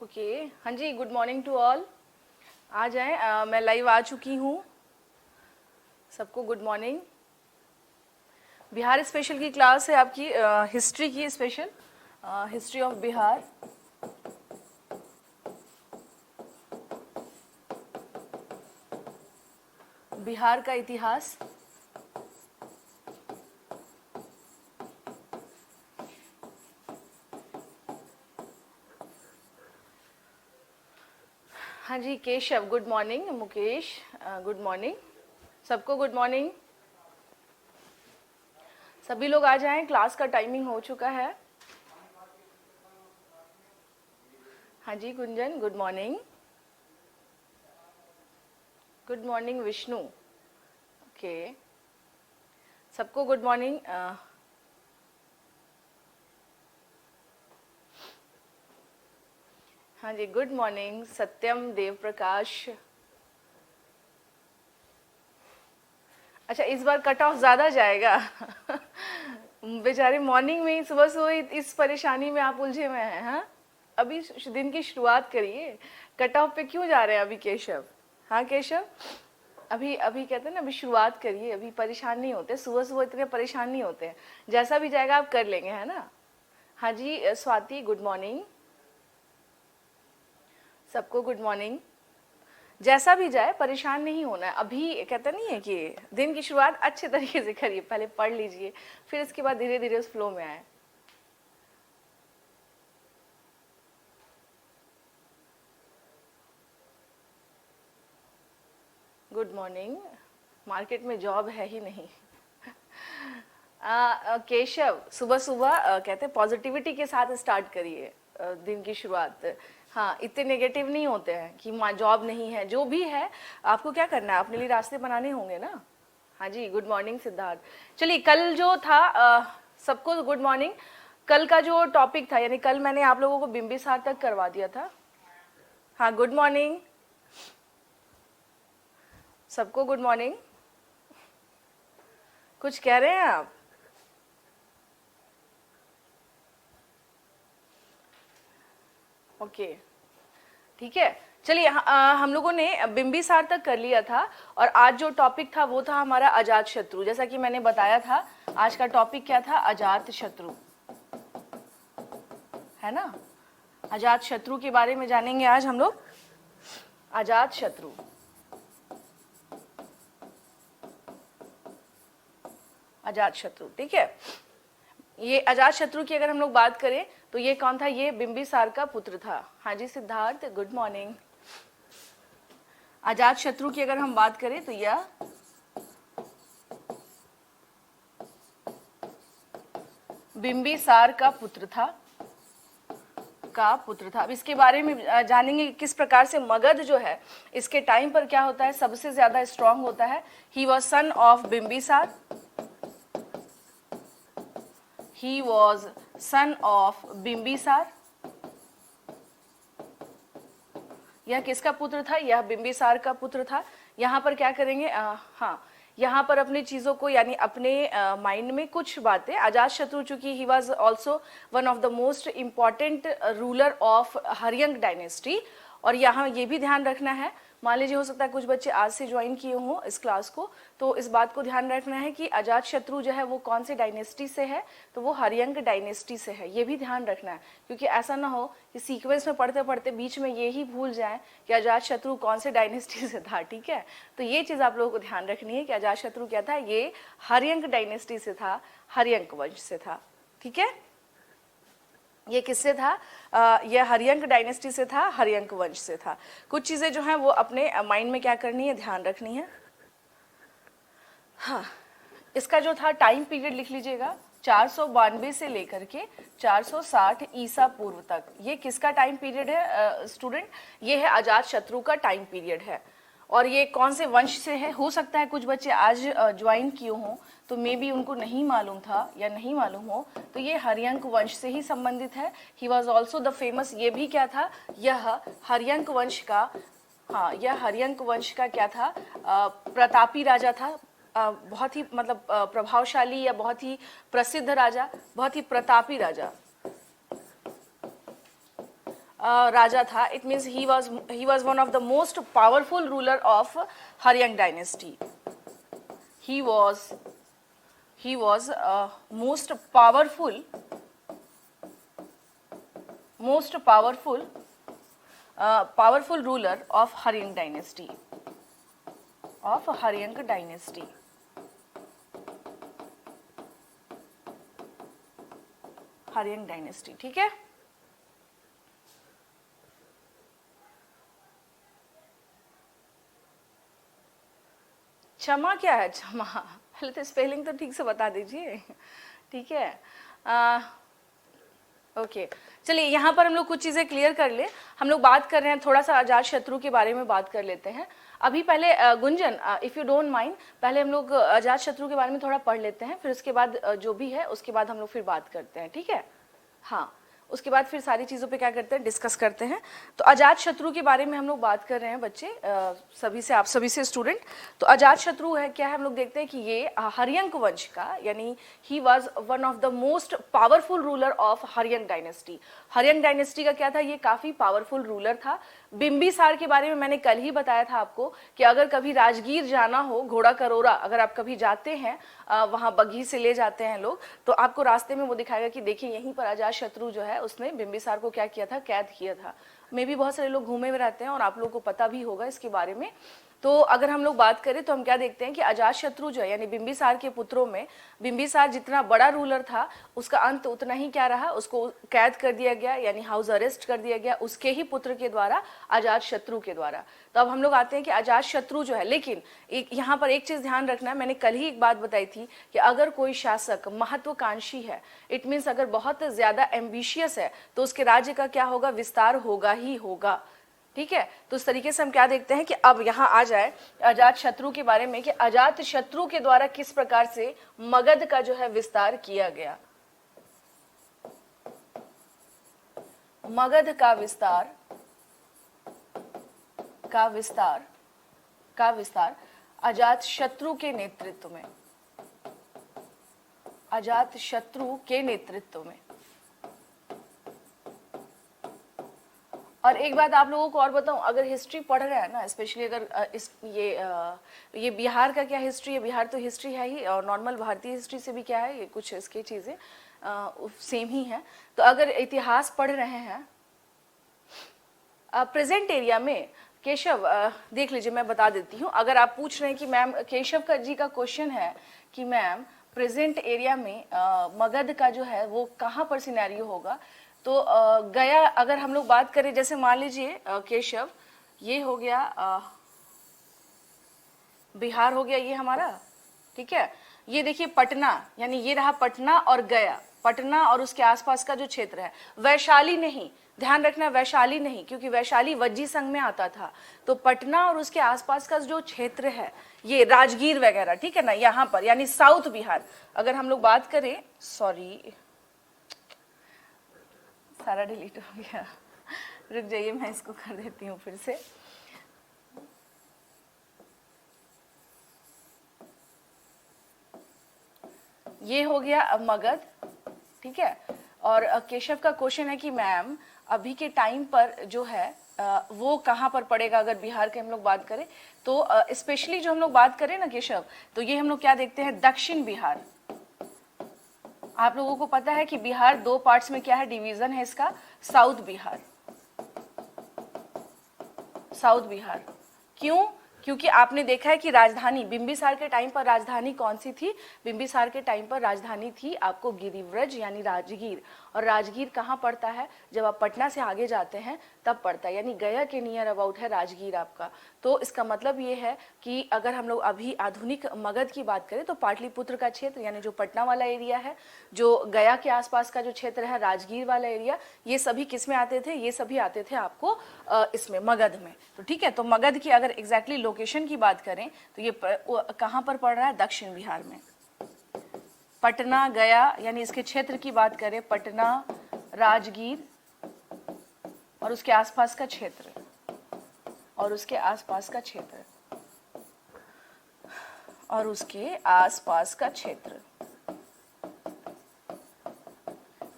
Okay हाँ जी, good morning to all. आ जाएं, मैं लाइव आ चुकी हूँ। सबको गुड मॉर्निंग। बिहार स्पेशल की क्लास है आपकी, हिस्ट्री की special, history of Bihar. Bihar का इतिहास। हाँ जी Keshav, good morning. Mukesh, good morning. सबको गुड मॉर्निंग। सभी लोग आ जाएं, क्लास का टाइमिंग हो चुका है। हाँ जी Gunjan, good morning. Good morning Vishnu. Okay, सबको गुड मॉर्निंग। हाँ जी गुड मॉर्निंग सत्यम, देव प्रकाश। अच्छा, इस बार कट ऑफ ज़्यादा जाएगा। बेचारे मॉर्निंग में ही, सुबह सुबह इस परेशानी में आप उलझे हुए हैं। हाँ, अभी दिन की शुरुआत करिए। कट ऑफ पे क्यों जा रहे हैं अभी केशव? हाँ केशव, अभी अभी कहते हैं ना, अभी शुरुआत करिए, अभी परेशान नहीं होते, सुबह सुबह इतने परेशान नहीं होते हैं। जैसा भी जाएगा आप कर लेंगे, है ना। हाँ जी स्वाति, गुड मॉर्निंग। सबको गुड मॉर्निंग। जैसा भी जाए परेशान नहीं होना है। अभी कहते नहीं है कि दिन की शुरुआत अच्छे तरीके से करिए, पहले पढ़ लीजिए, फिर इसके बाद धीरे धीरे उस फ्लो में आए। Good morning. मार्केट में जॉब है ही नहीं। केशव, सुबह सुबह कहते हैं पॉजिटिविटी के साथ स्टार्ट करिए दिन की शुरुआत। हाँ, इतने नेगेटिव नहीं होते हैं कि जॉब नहीं है। जो भी है आपको क्या करना है, अपने लिए रास्ते बनाने होंगे ना। हाँ जी गुड मॉर्निंग सिद्धार्थ। चलिए, कल जो था, सबको गुड मॉर्निंग। कल का जो टॉपिक था, यानी कल मैंने आप लोगों को बिंबिसार तक करवा दिया था। हाँ गुड मॉर्निंग, सबको गुड मॉर्निंग। कुछ कह रहे हैं आप? ओके ठीक है। चलिए, हम लोगों ने बिंबिसार तक कर लिया था, और आज जो टॉपिक था वो था हमारा अजात शत्रु। जैसा कि मैंने बताया था, आज का टॉपिक क्या था? अजात शत्रु, है ना। अजात शत्रु के बारे में जानेंगे आज हम लोग। अजात शत्रु, अजात शत्रु, ठीक है। ये अजात शत्रु की अगर हम लोग बात करें तो ये कौन था? ये बिंबिसार का पुत्र था। हाँ जी सिद्धार्थ, गुड मॉर्निंग। अजात शत्रु की अगर हम बात करें तो यह बिंबिसार का पुत्र था, अब इसके बारे में जानेंगे किस प्रकार से मगध जो है इसके टाइम पर क्या होता है, सबसे ज्यादा स्ट्रांग होता है। He was son of Bimbisara, he was son of Bimbisara. यह किसका पुत्र था? यह बिंबिसार का पुत्र था। यहाँ पर क्या करेंगे, हाँ, यहाँ पर अपनी चीज़ों को, यानी अपने माइंड में कुछ बातें, अजात शत्रु चूंकि he was also one of the most important ruler of Haryanka dynasty. और यहाँ ये भी ध्यान रखना है, मान लीजिए हो सकता है कुछ बच्चे आज से ज्वाइन किए हों इस क्लास को, तो इस बात को ध्यान रखना है कि अजात शत्रु जो है वो कौन से डायनेस्टी से है, तो वो हरियंक डायनेस्टी से है। ये भी ध्यान रखना है, क्योंकि ऐसा ना हो कि सीक्वेंस में पढ़ते पढ़ते बीच में ये ही भूल जाए कि अजात शत्रु कौन से डायनेस्टी से था, ठीक है। तो ये चीज़ आप लोगों को ध्यान रखनी है कि अजात शत्रु क्या था, ये हरियंक डायनेस्टी से था, हरियंक वंश से था, ठीक है। ये किससे था? यह हरियंक डायनेस्टी से था, हरियंक वंश से था। कुछ चीज़ें जो हैं वो अपने माइंड में क्या करनी है, ध्यान रखनी है। हाँ, इसका जो था टाइम पीरियड लिख लीजिएगा, 492 से लेकर के 460 ईसा पूर्व तक। ये किसका टाइम पीरियड है स्टूडेंट? ये है अजात शत्रु का टाइम पीरियड है। और ये कौन से वंश से है? हो सकता है कुछ बच्चे आज ज्वाइन किए हों तो मे बी उनको नहीं मालूम था या नहीं मालूम हो, तो ये हरियंक वंश से ही संबंधित है। ही वॉज ऑल्सो द फेमस, ये भी क्या था, यह हरियंक वंश का, हाँ, यह हरियंक वंश का क्या था, प्रतापी राजा था। बहुत ही मतलब प्रभावशाली या बहुत ही प्रसिद्ध राजा, बहुत ही प्रतापी राजा। राजा था, it means he was one of the most powerful ruler of Haryanka dynasty. He was most powerful ruler of Haryang dynasty. Haryanka dynasty. ठीक है. क्षमा क्या है? क्षमा, पहले तो स्पेलिंग तो ठीक से बता दीजिए. ठीक है. ओके, चलिए यहाँ पर हम लोग कुछ चीज़ें क्लियर कर ले. हम लोग बात कर रहे हैं, थोड़ा सा अजात शत्रु के बारे में बात कर लेते हैं. अभी पहले Gunjan, if you don't mind, पहले हम लोग अजात शत्रु के बारे में थोड़ा पढ़ लेते हैं, फिर उसके बाद जो भी है उसके बाद हम लोग फिर बात करते हैं. ठीक है. हाँ, उसके बाद फिर सारी चीज़ों पे क्या करते हैं, डिस्कस करते हैं. तो अजात शत्रु के बारे में हम लोग बात कर रहे हैं बच्चे, सभी से, आप सभी से स्टूडेंट. तो अजात शत्रु है क्या है, हम लोग देखते हैं कि ये हरियंक वंश का, यानी he was one of the most powerful ruler of Haryanka dynasty. Haryanka dynasty का क्या था, ये काफ़ी पावरफुल रूलर था. बिंबिसार के बारे में मैंने कल ही बताया था आपको कि अगर कभी राजगीर जाना हो, घोड़ा करोरा अगर आप कभी जाते हैं, वहाँ बग्घी से ले जाते हैं लोग, तो आपको रास्ते में वो दिखाएगा कि देखिए यहीं पर अजात शत्रु जो है उसने बिंबिसार को क्या किया था, कैद किया था. मे भी बहुत सारे लोग घूमे हुए रहते हैं और आप लोगों को पता भी होगा इसके बारे में. तो अगर हम लोग बात करें तो हम क्या देखते हैं कि अजात शत्रु जो है, यानी बिंबिसार के पुत्रों में बिंबिसार जितना बड़ा रूलर था, उसका अंत उतना ही क्या रहा, उसको कैद कर दिया गया, यानी हाउस अरेस्ट कर दिया गया उसके ही पुत्र के द्वारा, अजात शत्रु के द्वारा. तो अब हम लोग आते हैं कि अजात शत्रु जो है, लेकिन यहाँ पर एक चीज़ ध्यान रखना है, मैंने कल ही एक बात बताई थी कि अगर कोई शासक महत्वाकांक्षी है, इट मीन्स अगर बहुत ज़्यादा एम्बिशियस है, तो उसके राज्य का क्या होगा, विस्तार होगा ही होगा. ठीक है. तो इस तरीके से हम क्या देखते हैं कि अब यहाँ आ जाए अजात शत्रु के बारे में कि अजात शत्रु के द्वारा किस प्रकार से मगध का जो है विस्तार किया गया. मगध का विस्तार अजात शत्रु के नेतृत्व में. और एक बात आप लोगों को और बताऊं, अगर हिस्ट्री पढ़ रहे हैं ना, स्पेशली अगर ये बिहार का क्या हिस्ट्री है, बिहार तो हिस्ट्री है ही, और नॉर्मल भारतीय हिस्ट्री से भी क्या है, ये कुछ इसकी चीज़ें सेम ही है. तो अगर इतिहास पढ़ रहे हैं, प्रेजेंट एरिया में केशव देख लीजिए, मैं बता देती हूँ. अगर आप पूछ रहे हैं कि मैम, केशव का जी का क्वेश्चन है कि मैम प्रेजेंट एरिया में मगध का जो है वो कहाँ पर सिनेरियो होगा, तो गया अगर हम लोग बात करें, जैसे मान लीजिए केशव, ये हो गया बिहार हो गया ये हमारा. ठीक है. ये देखिए पटना, यानी ये रहा पटना और गया, पटना और उसके आसपास का जो क्षेत्र है. वैशाली नहीं, ध्यान रखना, वैशाली नहीं, क्योंकि वैशाली वज्जी संघ में आता था. तो पटना और उसके आसपास का जो क्षेत्र है, ये राजगीर वगैरह, ठीक है ना, यहाँ पर, यानी साउथ बिहार. अगर हम लोग बात करें, सॉरी सारा डिलीट हो गया, रुक जाइए मैं इसको कर देती हूँ फिर से. ये हो गया मगध. ठीक है. और केशव का क्वेश्चन है कि मैम अभी के टाइम पर जो है वो कहाँ पर पड़ेगा, अगर बिहार के हम लोग बात करें तो स्पेशली जो हम लोग बात करें ना केशव, तो ये हम लोग क्या देखते हैं, दक्षिण बिहार. आप लोगों को पता है कि बिहार दो पार्ट्स में क्या है, डिवीजन है इसका, साउथ बिहार. क्यों? क्योंकि आपने देखा है कि राजधानी बिंबिसार के टाइम पर राजधानी कौन सी थी, बिंबिसार के टाइम पर राजधानी थी आपको गिरिव्रज यानी राजगीर. और राजगीर कहाँ पड़ता है, जब आप पटना से आगे जाते हैं तब पड़ता है, यानी गया के नियर अबाउट है राजगीर आपका. तो इसका मतलब ये है कि अगर हम लोग अभी आधुनिक मगध की बात करें तो पाटलिपुत्र का क्षेत्र, यानी जो पटना वाला एरिया है, जो गया के आसपास का जो क्षेत्र है, राजगीर वाला एरिया, ये सभी किस में आते थे, ये सभी आते थे आपको इसमें मगध में. तो ठीक है. तो मगध की अगर एग्जैक्टली लोकेशन की बात करें तो ये कहाँ पर पड़ रहा है, दक्षिण बिहार में. पटना, गया, यानी इसके क्षेत्र की बात करें, पटना, राजगीर और उसके आसपास का क्षेत्र,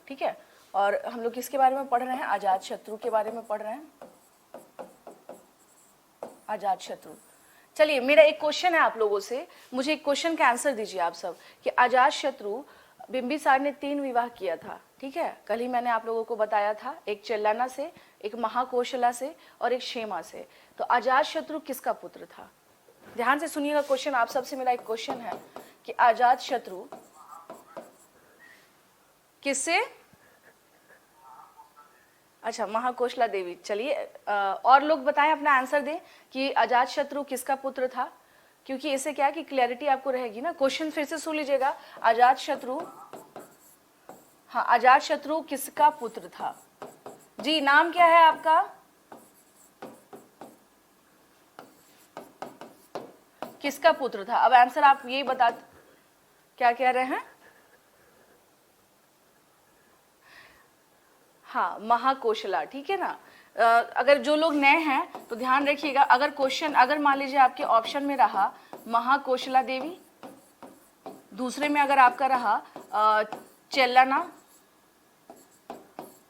ठीक है. और हम लोग किसके बारे में पढ़ रहे हैं? अजात शत्रु के बारे में पढ़ रहे हैं, अजात शत्रु। चलिए, मेरा एक क्वेश्चन है आप लोगों से, मुझे एक क्वेश्चन का आंसर दीजिए आप सब कि अजात शत्रु बिंबिसार ने 3 विवाह किया था, ठीक है? कल ही मैंने आप लोगों को बताया था, एक चेल्लाना से, एक महाकोशला से और एक क्षेमा से। तो अजात शत्रु किसका पुत्र था? ध्यान से सुनिएगा क्वेश्चन, आप सबसे मेरा एक क्वेश्चन है कि अजात शत्रु किससे? अच्छा, महाकोशला देवी। चलिए, और लोग बताएं, अपना आंसर दें कि अजात शत्रु किसका पुत्र था, क्योंकि इससे क्या है कि क्लैरिटी आपको रहेगी ना। क्वेश्चन फिर से सुन लीजिएगा, अजात शत्रु, हाँ, अजात शत्रु किसका पुत्र था? जी, नाम क्या है आपका? किसका पुत्र था? अब आंसर आप यही बता, क्या कह रहे हैं? हाँ, महाकोशला, ठीक है ना। अगर जो लोग नए हैं तो ध्यान रखिएगा, अगर क्वेश्चन, अगर मान लीजिए आपके ऑप्शन में रहा महाकोशला देवी, दूसरे में अगर आपका रहा चेल्लाना,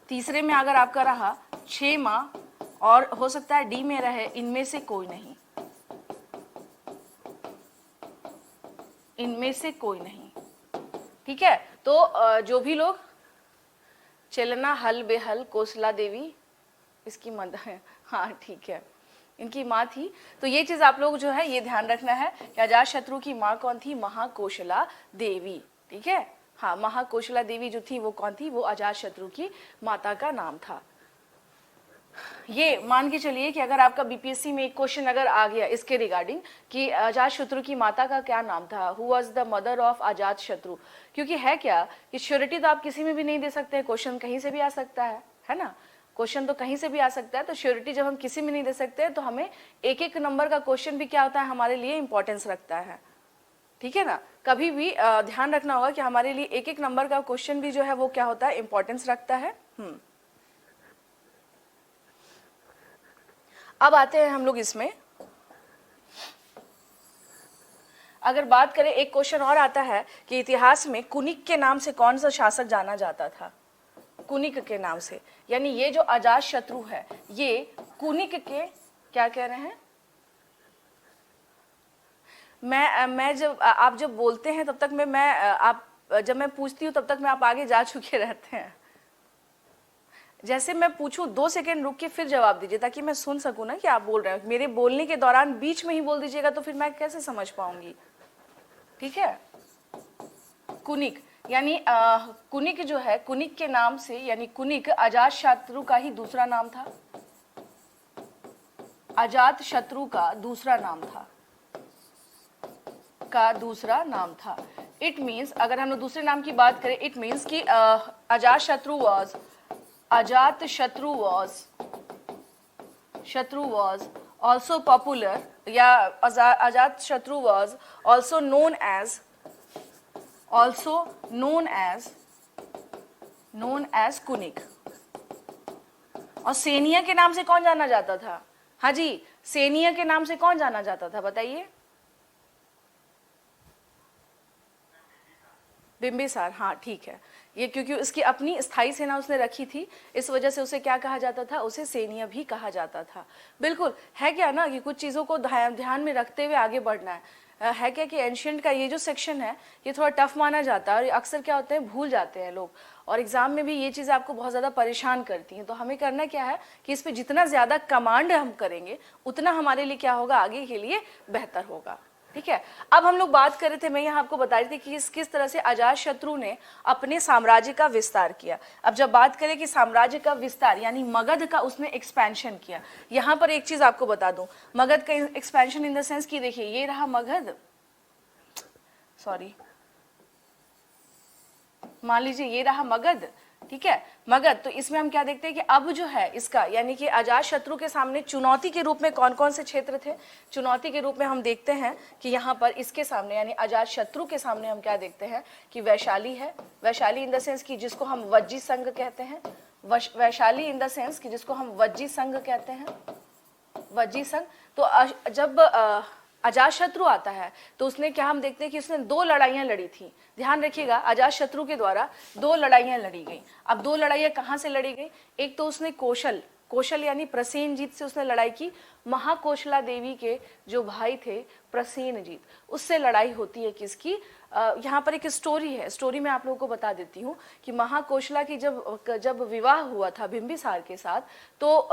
तीसरे में अगर आपका रहा क्षेमा, और हो सकता है डी में रहे, इनमें से कोई नहीं, इनमें से कोई नहीं, ठीक है? तो जो भी लोग चेल्लाना, हल बेहल, कोसला देवी इसकी मदर है, हाँ ठीक है, इनकी माँ थी। तो ये चीज आप लोग जो है ये ध्यान रखना है कि अजात शत्रु की माँ कौन थी? महाकोशला देवी, ठीक है? हाँ, महाकोशला देवी जो थी वो कौन थी? वो अजात शत्रु की माता का नाम था। ये मान के चलिए कि अगर आपका बीपीएससी में एक क्वेश्चन अगर आ गया इसके रिगार्डिंग कि अजात शत्रु की माता का क्या नाम था, who was the mother of Ajatashatru, क्योंकि है क्या कि श्योरिटी तो आप किसी में भी नहीं दे सकते, क्वेश्चन कहीं से भी आ सकता है ना, क्वेश्चन तो कहीं से भी आ सकता है। तो श्योरिटी जब हम किसी में नहीं दे सकते तो हमें एक एक नंबर का क्वेश्चन भी क्या होता है, हमारे लिए इंपॉर्टेंस रखता है, ठीक है ना। कभी भी ध्यान रखना होगा कि हमारे लिए एक एक नंबर का क्वेश्चन भी जो है वो क्या होता है, इंपॉर्टेंस रखता है। अब आते हैं हम लोग इसमें, अगर बात करें, एक क्वेश्चन और आता है कि इतिहास में कुनिक के नाम से कौन सा शासक जाना जाता था? कुनिक के नाम से, यानी ये जो अजात शत्रु है ये कुनिक के, क्या कह रहे हैं? मैं जब आप जब बोलते हैं तब तक मैं आप जब मैं पूछती हूँ तब तक मैं आप आगे जा चुके रहते हैं। जैसे मैं पूछूं 2 सेकेंड रुक के फिर जवाब दीजिए ताकि मैं सुन सकूं ना कि आप बोल रहे हैं। मेरे बोलने के दौरान बीच में ही बोल दीजिएगा तो फिर मैं कैसे समझ पाऊंगी, ठीक है? कुनिक यानी कुनिक जो है, कुनिक के नाम से, यानी कुनिक अजात शत्रु का ही दूसरा नाम था, अजात शत्रु का दूसरा नाम था, का दूसरा नाम था। इट मीन्स, अगर हम लोग दूसरे नाम की बात करें, इट मीन्स कि अजात शत्रु was also popular, या अजात शत्रु was also known as Kunik. और सेनिया के नाम से कौन जाना जाता था? हाँ जी, सेनिया के नाम से कौन जाना जाता था, बताइए? बिंबिसार, हाँ ठीक है। ये क्योंकि उसकी अपनी स्थायी सेना उसने रखी थी, इस वजह से उसे क्या कहा जाता था? उसे सैन्य भी कहा जाता था। बिल्कुल है क्या ना कि कुछ चीज़ों को ध्यान में रखते हुए आगे बढ़ना है क्या कि एंशिएंट का ये जो सेक्शन है ये थोड़ा टफ माना जाता है और अक्सर क्या होते हैं, भूल जाते हैं लोग, और एग्जाम में भी ये चीज़ आपको बहुत ज़्यादा परेशान करती हैं। तो हमें करना क्या है कि इस पर जितना ज़्यादा कमांड हम करेंगे उतना हमारे लिए क्या होगा, आगे के लिए बेहतर होगा, ठीक है। अब हम लोग बात कर रहे थे, मैं यहाँ आपको बता रही थी कि किस तरह से अजात शत्रु ने अपने साम्राज्य का विस्तार किया। अब जब बात करें कि साम्राज्य का विस्तार यानी मगध का उसने एक्सपेंशन किया, यहाँ पर एक चीज आपको बता दूं, मगध का एक्सपेंशन इन द सेंस कि देखिए ये रहा मगध, सॉरी मान लीजिए ये रहा मगध, ठीक है, मगध। तो इसमें हम क्या देखते हैं कि अब जो है इसका यानी कि अजात शत्रु के सामने चुनौती के रूप में कौन कौन से क्षेत्र थे? चुनौती के रूप में हम देखते हैं कि यहाँ पर इसके सामने यानी अजात शत्रु के सामने हम क्या देखते हैं कि वैशाली है। वैशाली इन द सेंस कि जिसको हम वज्जी संघ कहते हैं, वैशाली इन द सेंस कि जिसको हम वज्जी संघ कहते हैं, वज्जी संघ। तो जब अजातशत्रु आता है तो उसने क्या, हम देखते हैं कि उसने 2 लड़ाइयां लड़ी थी। ध्यान रखिएगा, अजातशत्रु के द्वारा 2 लड़ाइयां लड़ी गई। अब 2 लड़ाइयां कहां से लड़ी गई? एक तो उसने कौशल यानी प्रसेनजीत से उसने लड़ाई की। महाकोशला देवी के जो भाई थे प्रसेनजीत, उससे लड़ाई होती है किसकी? यहाँ पर एक स्टोरी है, स्टोरी मैं आप लोगों को बता देती हूँ कि महाकोशला की जब विवाह हुआ था बिंबिसार के साथ, तो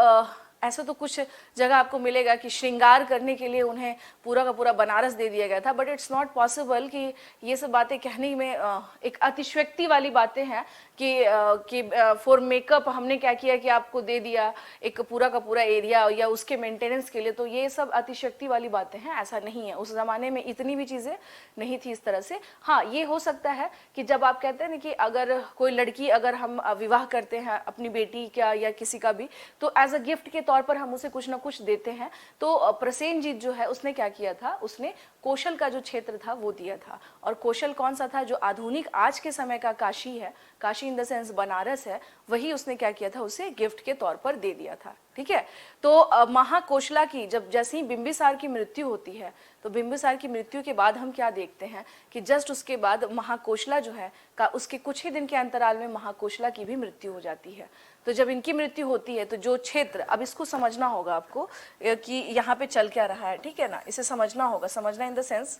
ऐसा तो कुछ जगह आपको मिलेगा कि श्रृंगार करने के लिए उन्हें पूरा का पूरा बनारस दे दिया गया था, बट इट्स नॉट पॉसिबल कि ये सब बातें कहने में एक अतिशयोक्ति वाली बातें हैं कि फॉर मेकअप हमने क्या किया कि आपको दे दिया एक पूरा का पूरा एरिया या उसके मेंटेनेंस के लिए, तो ये सब अतिशयोक्ति वाली बातें हैं, ऐसा नहीं है। उस जमाने में इतनी भी चीजें नहीं थी इस तरह से। हाँ, ये हो सकता है कि जब आप कहते हैं ना कि अगर कोई लड़की, अगर हम विवाह करते हैं अपनी बेटी का या किसी का भी, तो एज अ गिफ्ट के तौर पर हम उसे कुछ ना कुछ देते हैं। तो प्रसेनजीत जो है उसने क्या किया था, उसने कौशल का जो क्षेत्र था वो दिया था। और कौशल कौन सा था? जो आधुनिक आज के समय का काशी है, काशी इन द सेंस बनारस है, वही उसने क्या किया था, उसे गिफ्ट के तौर पर दे दिया था। ठीक है, तो महाकोशला की जब जैसे ही बिंबिसार की मृत्यु होती है, तो बिंबिसार की मृत्यु के बाद हम क्या देखते हैं कि जस्ट उसके बाद महाकोशला जो है का उसके कुछ ही दिन के अंतराल में महाकोशला की भी मृत्यु हो जाती है। तो जब इनकी मृत्यु होती है तो जो क्षेत्र, अब इसको समझना होगा आपको कि यहाँ पे चल क्या रहा है, ठीक है ना, इसे समझना होगा। समझना इन द सेंस,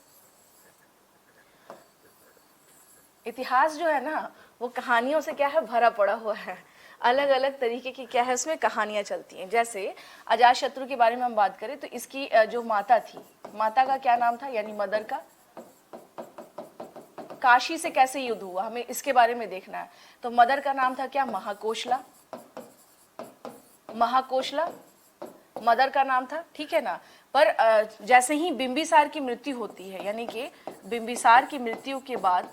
इतिहास जो है ना वो कहानियों से क्या है, भरा पड़ा हुआ है। अलग अलग तरीके की क्या है उसमें कहानियां चलती हैं। जैसे अजातशत्रु के बारे में हम बात करें तो इसकी जो माता थी, माता का क्या नाम था, यानी मदर का। काशी से कैसे युद्ध हुआ हमें इसके बारे में देखना है। तो मदर का नाम था क्या, महाकोशला। महाकोशला मदर का नाम था, ठीक है ना। पर जैसे ही बिंबिसार की मृत्यु होती है, यानी कि बिंबिसार की मृत्यु के बाद,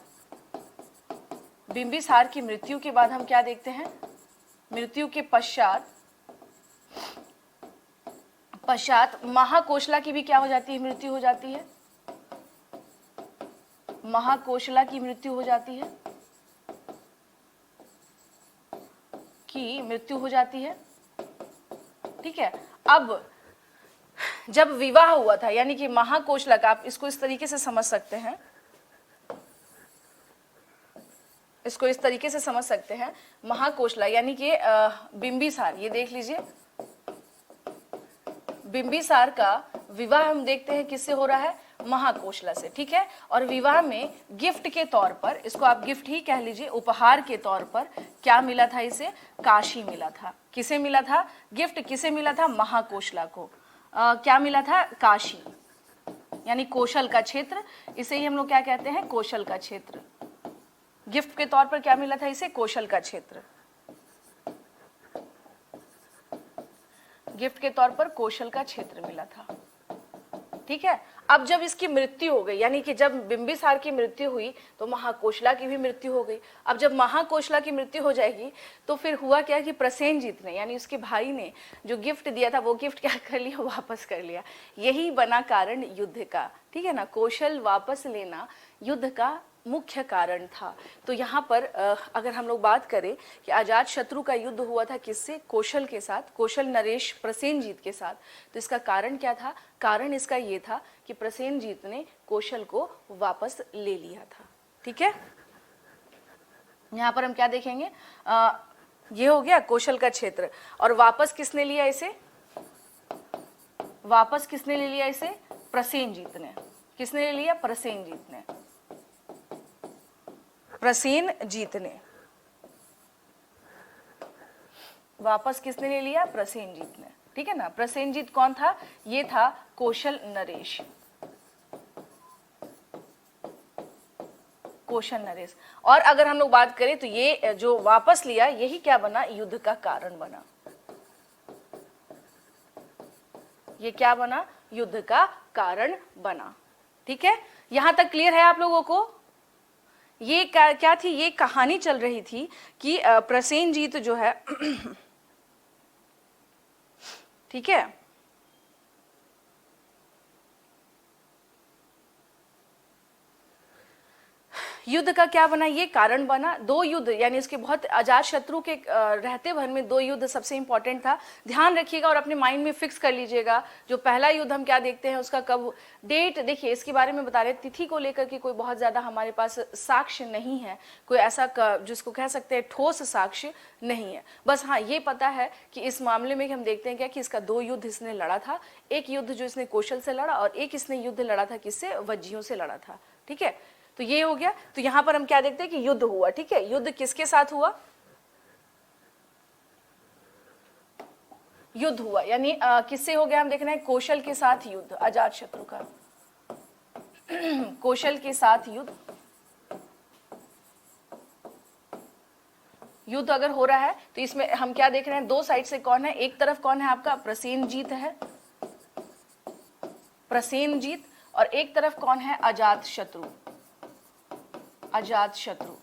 बिंबिसार की मृत्यु के बाद हम क्या देखते हैं, मृत्यु के पश्चात महाकोशला की भी क्या हो जाती है, मृत्यु हो जाती है। महाकोशला की मृत्यु हो जाती है, की मृत्यु हो जाती है, ठीक है। अब जब विवाह हुआ था, यानी कि महाकोशला का, आप इसको इस तरीके से समझ सकते हैं, इसको इस तरीके से समझ सकते हैं, महाकोशला यानी कि बिंबिसार, ये देख लीजिए, बिंबिसार का विवाह हम देखते हैं किससे हो रहा है, महाकोशला से, ठीक है। और विवाह में गिफ्ट के तौर पर, इसको आप गिफ्ट ही कह लीजिए, उपहार के तौर पर क्या मिला था इसे, काशी मिला था। किसे मिला था गिफ्ट, किसे मिला था, महाकोशला को। क्या मिला था, काशी, यानी कौशल का क्षेत्र, इसे ही हम लोग क्या कहते हैं, कौशल का क्षेत्र। गिफ्ट के तौर पर क्या मिला था इसे, कौशल का क्षेत्र। गिफ्ट के तौर पर कौशल का क्षेत्र मिला था, ठीक है। अब जब इसकी मृत्यु हो गई, यानी कि जब बिंबिसार की मृत्यु हुई तो महाकोशला की भी मृत्यु हो गई। अब जब महाकोशला की मृत्यु हो जाएगी तो फिर हुआ क्या कि प्रसेनजीत ने, यानी उसके भाई ने जो गिफ्ट दिया था वो गिफ्ट क्या कर लिया, वापस कर लिया। यही बना कारण युद्ध का, ठीक है ना। कौशल वापस लेना युद्ध का मुख्य कारण था। तो यहाँ पर अगर हम लोग बात करें कि अजातशत्रु का युद्ध हुआ था किससे, कौशल के साथ, कौशल नरेश प्रसेनजीत के साथ। तो इसका कारण क्या था, कारण इसका ये था कि प्रसेनजीत ने कौशल को वापस ले लिया था, ठीक है। यहाँ पर हम क्या देखेंगे, ये हो गया कौशल का क्षेत्र। और वापस किसने लिया इसे, वापस किसने ले लिया इसे, प्रसेनजीत ने। किसने ले लिया, प्रसेनजीत ने, प्रसेनजीत ने वापस किसने ले लिया, प्रसेनजीत ने, ठीक है ना। प्रसेनजीत कौन था, ये था कौशल नरेश, कौशल नरेश। और अगर हम लोग बात करें तो ये जो वापस लिया, यही क्या बना, युद्ध का कारण बना। ये क्या बना, युद्ध का कारण बना, ठीक है। यहां तक क्लियर है आप लोगों को। ये क्या थी, ये कहानी चल रही थी कि प्रसेनजीत जो है ठीक है, युद्ध का क्या बना, ये कारण बना। दो युद्ध यानी इसके बहुत, अजात शत्रु के रहते भर में दो युद्ध सबसे इंपॉर्टेंट था। ध्यान रखिएगा और अपने माइंड में फिक्स कर लीजिएगा। जो पहला युद्ध हम क्या देखते हैं उसका कब, डेट देखिए, इसके बारे में बता रहे, तिथि को लेकर के कोई बहुत ज्यादा हमारे पास साक्ष्य नहीं है, कोई ऐसा जिसको कह सकते हैं ठोस साक्ष्य नहीं है। बस हाँ ये पता है कि इस मामले में हम देखते हैं क्या कि इसका दो युद्ध इसने लड़ा था। एक युद्ध जो इसने कौशल से लड़ा और एक इसने युद्ध लड़ा था किससे, वज्जियों से लड़ा था। ठीक है, तो ये हो गया। तो यहां पर हम क्या देखते हैं कि युद्ध हुआ। ठीक है, युद्ध किसके साथ हुआ, युद्ध हुआ यानी किससे हो गया, हम देखना है कौशल के साथ युद्ध, अजात शत्रु का कौशल के साथ युद्ध। युद्ध अगर हो रहा है तो इसमें हम क्या देख रहे हैं, दो साइड से कौन है, एक तरफ कौन है आपका प्रसेनजीत है, प्रसेनजीत, और एक तरफ कौन है, अजात शत्रु, अजात शत्रु।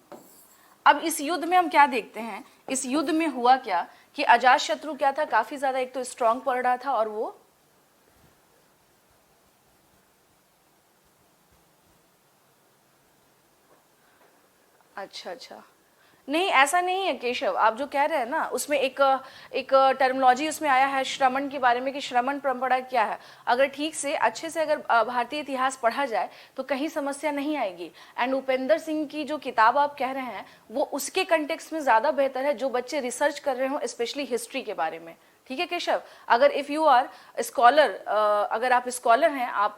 अब इस युद्ध में हम क्या देखते हैं, इस युद्ध में हुआ क्या कि अजात शत्रु क्या था, काफी ज्यादा एक तो स्ट्रांग पड़ रहा था और वो अच्छा नहीं, ऐसा नहीं है केशव, आप जो कह रहे हैं ना उसमें एक टर्मिनोलॉजी उसमें आया है श्रमण के बारे में कि श्रमण परंपरा क्या है। अगर ठीक से अच्छे से अगर भारतीय इतिहास पढ़ा जाए तो कहीं समस्या नहीं आएगी। एंड उपेंद्र सिंह की जो किताब आप कह रहे हैं वो उसके कंटेक्स्ट में ज्यादा बेहतर है, जो बच्चे रिसर्च कर रहे हो स्पेशली हिस्ट्री के बारे में। ठीक है केशव, अगर इफ यू आर स्कॉलर, अगर आप स्कॉलर हैं, आप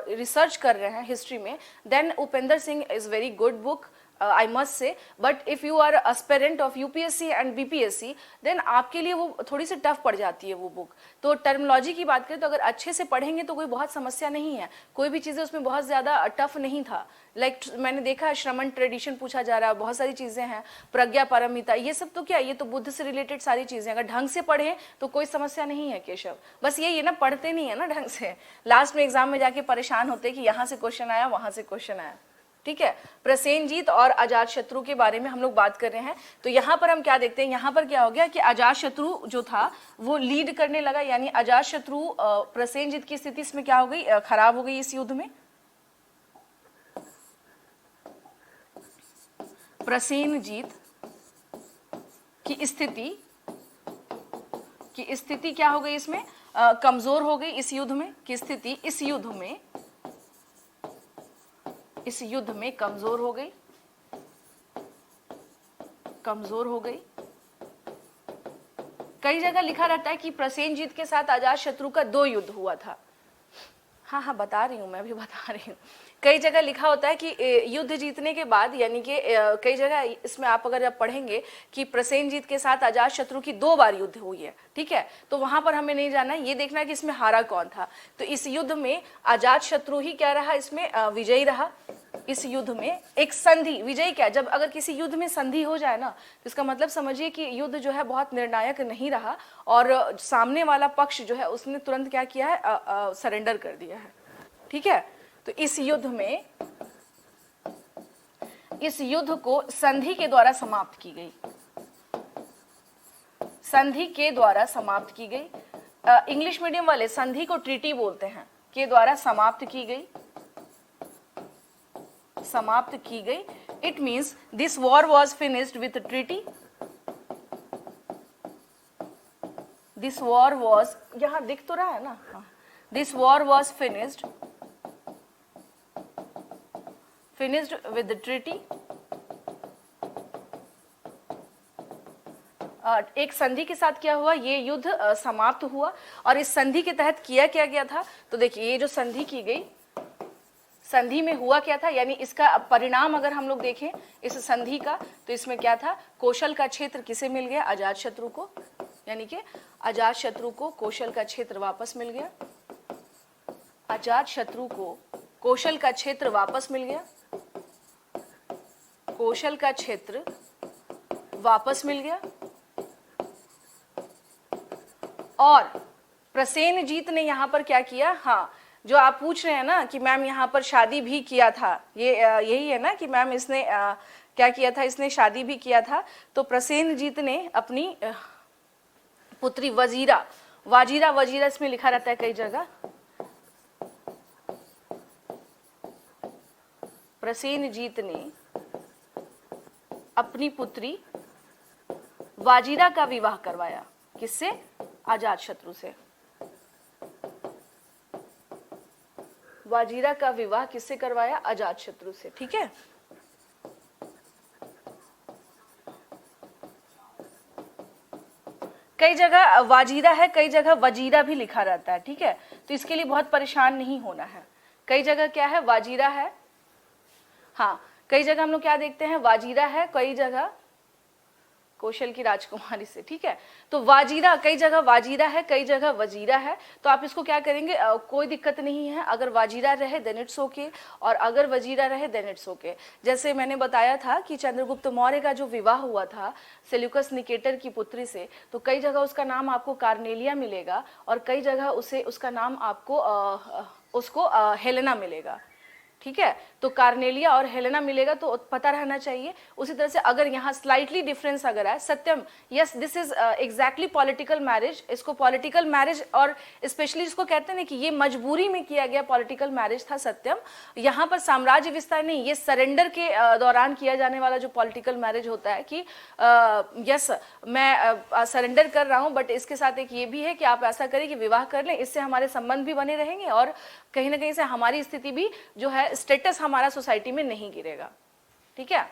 रिसर्च कर रहे हैं हिस्ट्री में, then Upendra Singh is very good book, I must say, but if you are aspirant of UPSC and BPSC, then आपके लिए वो थोड़ी सी टफ पड़ जाती है वो बुक। तो टर्मिनोलॉजी की बात करें तो अगर अच्छे से पढ़ेंगे तो कोई बहुत समस्या नहीं है, कोई भी चीज़ें उसमें बहुत ज़्यादा टफ नहीं था। लाइक मैंने देखा श्रमण ट्रेडिशन पूछा जा रहा है, बहुत सारी चीज़ें हैं, प्रज्ञा पारमिता, ये सब तो क्या, ये तो बुद्ध से रिलेटेड सारी चीज़ें, अगर ढंग से पढ़ें तो कोई समस्या नहीं है केशव। बस ये ना पढ़ते नहीं है ना ढंग से, लास्ट में एग्जाम में जाके परेशान होते कि यहाँ से क्वेश्चन आया वहाँ से क्वेश्चन आया। ठीक है, प्रसेनजीत और अजात शत्रु के बारे में हम लोग बात कर रहे हैं। तो यहाँ पर हम क्या देखते हैं, यहाँ पर क्या हो गया कि अजात शत्रु जो था वो लीड करने लगा, यानी अजात शत्रु, प्रसेनजीत की स्थिति इसमें क्या हो गई, खराब हो गई इस युद्ध में। प्रसेनजीत की स्थिति क्या हो गई इसमें, कमजोर हो गई इस युद्ध में, की स्थिति इस युद्ध में कमजोर हो गई, कई जगह लिखा रहता है कि प्रसेनजीत के साथ अजात शत्रु का दो युद्ध हुआ था। हाँ बता रही हूँ, मैं भी बता रही हूँ। कई जगह लिखा होता है कि युद्ध जीतने के बाद, यानी कि कई जगह इसमें आप अगर आप पढ़ेंगे कि प्रसेनजीत के साथ अजात शत्रु की 2 बार युद्ध हुई है। ठीक है, तो वहां पर हमें नहीं जाना, ये देखना है कि इसमें हारा कौन था। तो इस युद्ध में अजात शत्रु ही क्या रहा, इसमें विजयी रहा। इस युद्ध में एक संधि, विजयी क्या, जब अगर किसी युद्ध में संधि हो जाए ना तो इसका मतलब समझिए कि युद्ध जो है बहुत निर्णायक नहीं रहा और सामने वाला पक्ष जो है उसने तुरंत क्या किया है, सरेंडर कर दिया है। ठीक है, तो इस युद्ध को संधि के द्वारा समाप्त की गई, संधि के द्वारा समाप्त की गई। इंग्लिश मीडियम वाले संधि को ट्रीटी बोलते हैं, के द्वारा समाप्त की गई, समाप्त की गई। It means this war was finished with treaty, this war was, यहां दिख तो रहा है ना, this war was finished with the treaty। एक संधि के साथ क्या हुआ, ये युद्ध समाप्त हुआ। और इस संधि के तहत किया क्या गया था, तो देखिए ये जो संधि की गई, संधि में हुआ क्या था, यानी इसका परिणाम अगर हम लोग देखें इस संधि का, तो इसमें क्या था, कौशल का क्षेत्र किसे मिल गया, अजात शत्रु को, यानी कि अजात शत्रु को कौशल का क्षेत्र वापस मिल गया, अजात शत्रु को कौशल का क्षेत्र वापस मिल गया, कौशल का क्षेत्र वापस मिल गया। और प्रसेनजीत ने यहां पर क्या किया, हाँ जो आप पूछ रहे हैं ना कि मैम यहां पर शादी भी किया था, ये यही है ना कि मैम इसने क्या किया था, इसने शादी भी किया था। तो प्रसेनजीत ने अपनी पुत्री वजीरा इसमें लिखा रहता है कई जगह, प्रसेनजीत ने अपनी पुत्री वाजिदा का विवाह करवाया। किससे? अजातशत्रु से। वाजिदा का विवाह किससे करवाया? अजातशत्रु से। ठीक है, कई जगह वाजिदा है, कई जगह वजीरा भी लिखा रहता है। ठीक है, तो इसके लिए बहुत परेशान नहीं होना है। कई जगह क्या है? वाजिरा है। हाँ, कई जगह हम लोग क्या देखते हैं? वाजिरा है, कई जगह कौशल की राजकुमारी से। ठीक है, तो वाजिरा, कई जगह वाजिरा है, कई जगह वजीरा है। तो आप इसको क्या करेंगे? कोई दिक्कत नहीं है, अगर वाजिरा रहे देन इट्स ओके, और अगर वजीरा रहे देन इट्स ओके। जैसे मैंने बताया था कि चंद्रगुप्त मौर्य का जो विवाह हुआ था सेल्यूकस निकेटर की पुत्री से, तो कई जगह उसका नाम आपको कार्नेलिया मिलेगा, और कई जगह उसे उसका नाम आपको उसको हेलेना मिलेगा। ठीक है, तो कार्नेलिया और हेलेना मिलेगा, तो पता रहना चाहिए। उसी तरह से अगर यहाँ स्लाइटली डिफरेंस अगर है, Satyam, yes this is exactly political marriage. इसको पॉलिटिकल मैरिज, और स्पेशली इसको कहते हैं ना कि ये मजबूरी में किया गया पॉलिटिकल मैरिज था सत्यम। यहाँ पर साम्राज्य विस्तार नहीं, ये सरेंडर के दौरान किया जाने वाला जो पॉलिटिकल मैरिज होता है कि यस मैं सरेंडर कर रहा हूँ, बट इसके साथ एक ये भी है कि आप ऐसा करें कि विवाह कर लें, इससे हमारे संबंध भी बने रहेंगे और कहीं ना कहीं से हमारी स्थिति भी जो है, स्टेटस हमारा सोसाइटी में नहीं गिरेगा। ठीक है,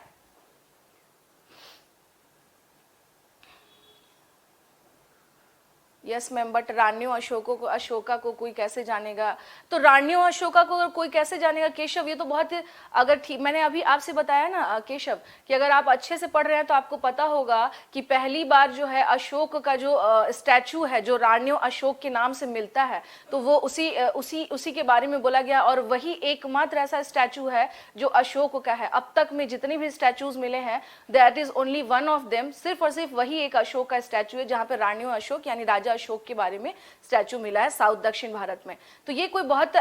यस मैम, बट रानियों अशोका को कोई कैसे जानेगा? तो रानियों अशोका को कोई कैसे जानेगा केशव? ये तो बहुत, अगर ठीक, मैंने अभी आपसे बताया ना केशव कि अगर आप अच्छे से पढ़ रहे हैं तो आपको पता होगा कि पहली बार जो है अशोक का जो स्टैचू है जो रानियों अशोक के नाम से मिलता है, तो वो उसी के बारे में बोला गया, और वही एकमात्र ऐसा स्टैचू है जो अशोक का है। अब तक में जितने भी स्टैचूज मिले हैं, that is only one of them, सिर्फ और सिर्फ वही एक अशोक का स्टैचू है जहां पे रानियों अशोक यानी राजा अशोक के बारे में स्टैचू मिला है साउथ दक्षिण भारत में। तो ये कोई बहुत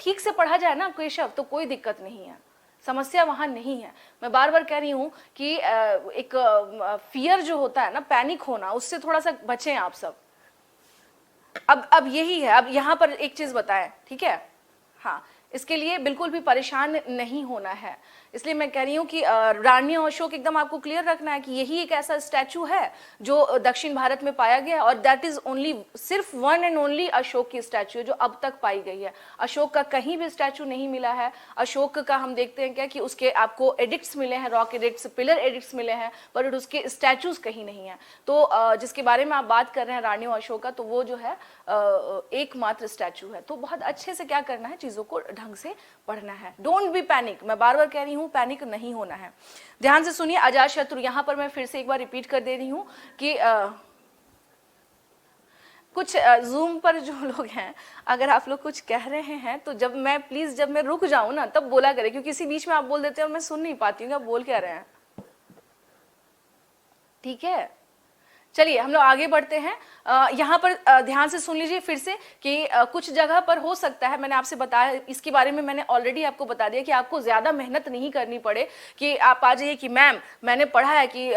ठीक से पढ़ा जाए ना केशव, तो कोई दिक्कत नहीं है, समस्या वहां नहीं है। मैं बार बार कह रही हूं कि एक फियर जो होता है ना, पैनिक होना, उससे थोड़ा सा बचें आप सब। अब यही है, अब यहां पर एक चीज बताएं, ठीक है? हाँ, इसके लिए बिल्कुल भी परेशान नहीं होना है। इसलिए मैं कह रही हूँ कि रानियों अशोक एकदम आपको क्लियर रखना है कि यही एक ऐसा स्टैचू है जो दक्षिण भारत में पाया गया, और दैट इज ओनली, सिर्फ वन एंड ओनली अशोक की स्टैचू है जो अब तक पाई गई है। अशोक का कहीं भी स्टैचू नहीं मिला है। अशोक का हम देखते हैं क्या कि उसके आपको एडिक्ट्स मिले हैं, रॉक एडिक्ट्स, पिलर एडिक्ट्स मिले हैं, बट उसके स्टैचूज कहीं नहीं है। तो जिसके बारे में आप बात कर रहे हैं रानियों अशोक का, तो वो जो है एकमात्र स्टैचू है। तो बहुत अच्छे से क्या करना है, चीजों को ढंग से पढ़ना है। डोंट बी पैनिक, मैं बार बार कह रही हूं, पैनिक नहीं होना है। ध्यान से सुनिए, अजातशत्रु, यहां पर मैं फिर से एक बार रिपीट कर दे रही हूं कि कुछ जूम पर जो लोग हैं, अगर आप लोग कुछ कह रहे हैं तो जब मैं रुक जाऊं ना तब बोला करें, क्योंकि इसी बीच में आप बोल देते हैं और मैं सुन नहीं पाती हूँ आप बोल क्या रहे हैं। ठीक है, चलिए हम लोग आगे बढ़ते हैं। यहाँ पर ध्यान से सुन लीजिए फिर से कि कुछ जगह पर हो सकता है, मैंने आपसे बताया, इसके बारे में मैंने ऑलरेडी आपको बता दिया कि आपको ज्यादा मेहनत नहीं करनी पड़े कि आप आ जाइए कि मैम मैंने पढ़ा है कि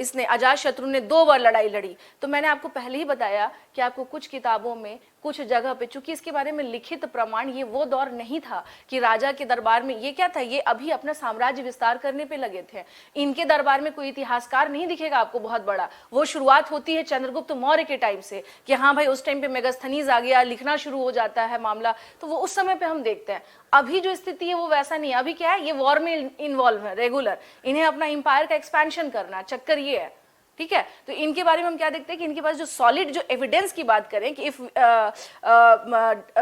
इसने अजातशत्रु ने 2 बार लड़ाई लड़ी। तो मैंने आपको पहले ही बताया कि आपको कुछ किताबों में कुछ जगह पे, चूंकि इसके बारे में लिखित प्रमाण, ये वो दौर नहीं था कि राजा के दरबार में, ये क्या था, ये अभी अपना साम्राज्य विस्तार करने पे लगे थे। इनके दरबार में कोई इतिहासकार नहीं दिखेगा आपको बहुत बड़ा। वो शुरुआत होती है चंद्रगुप्त मौर्य के टाइम से कि हाँ भाई उस टाइम पे मेगास्थनीज आ गया, लिखना शुरू हो जाता है मामला, तो वो उस समय पे हम देखते हैं। अभी जो स्थिति है वो वैसा नहीं है। अभी क्या है, ये वॉर में इन्वॉल्व है रेगुलर, इन्हें अपना इंपायर का एक्सपेंशन करना, चक्कर ये है। ठीक है, तो इनके बारे में हम क्या देखते हैं कि इनके पास जो सॉलिड, जो एविडेंस की बात करें कि if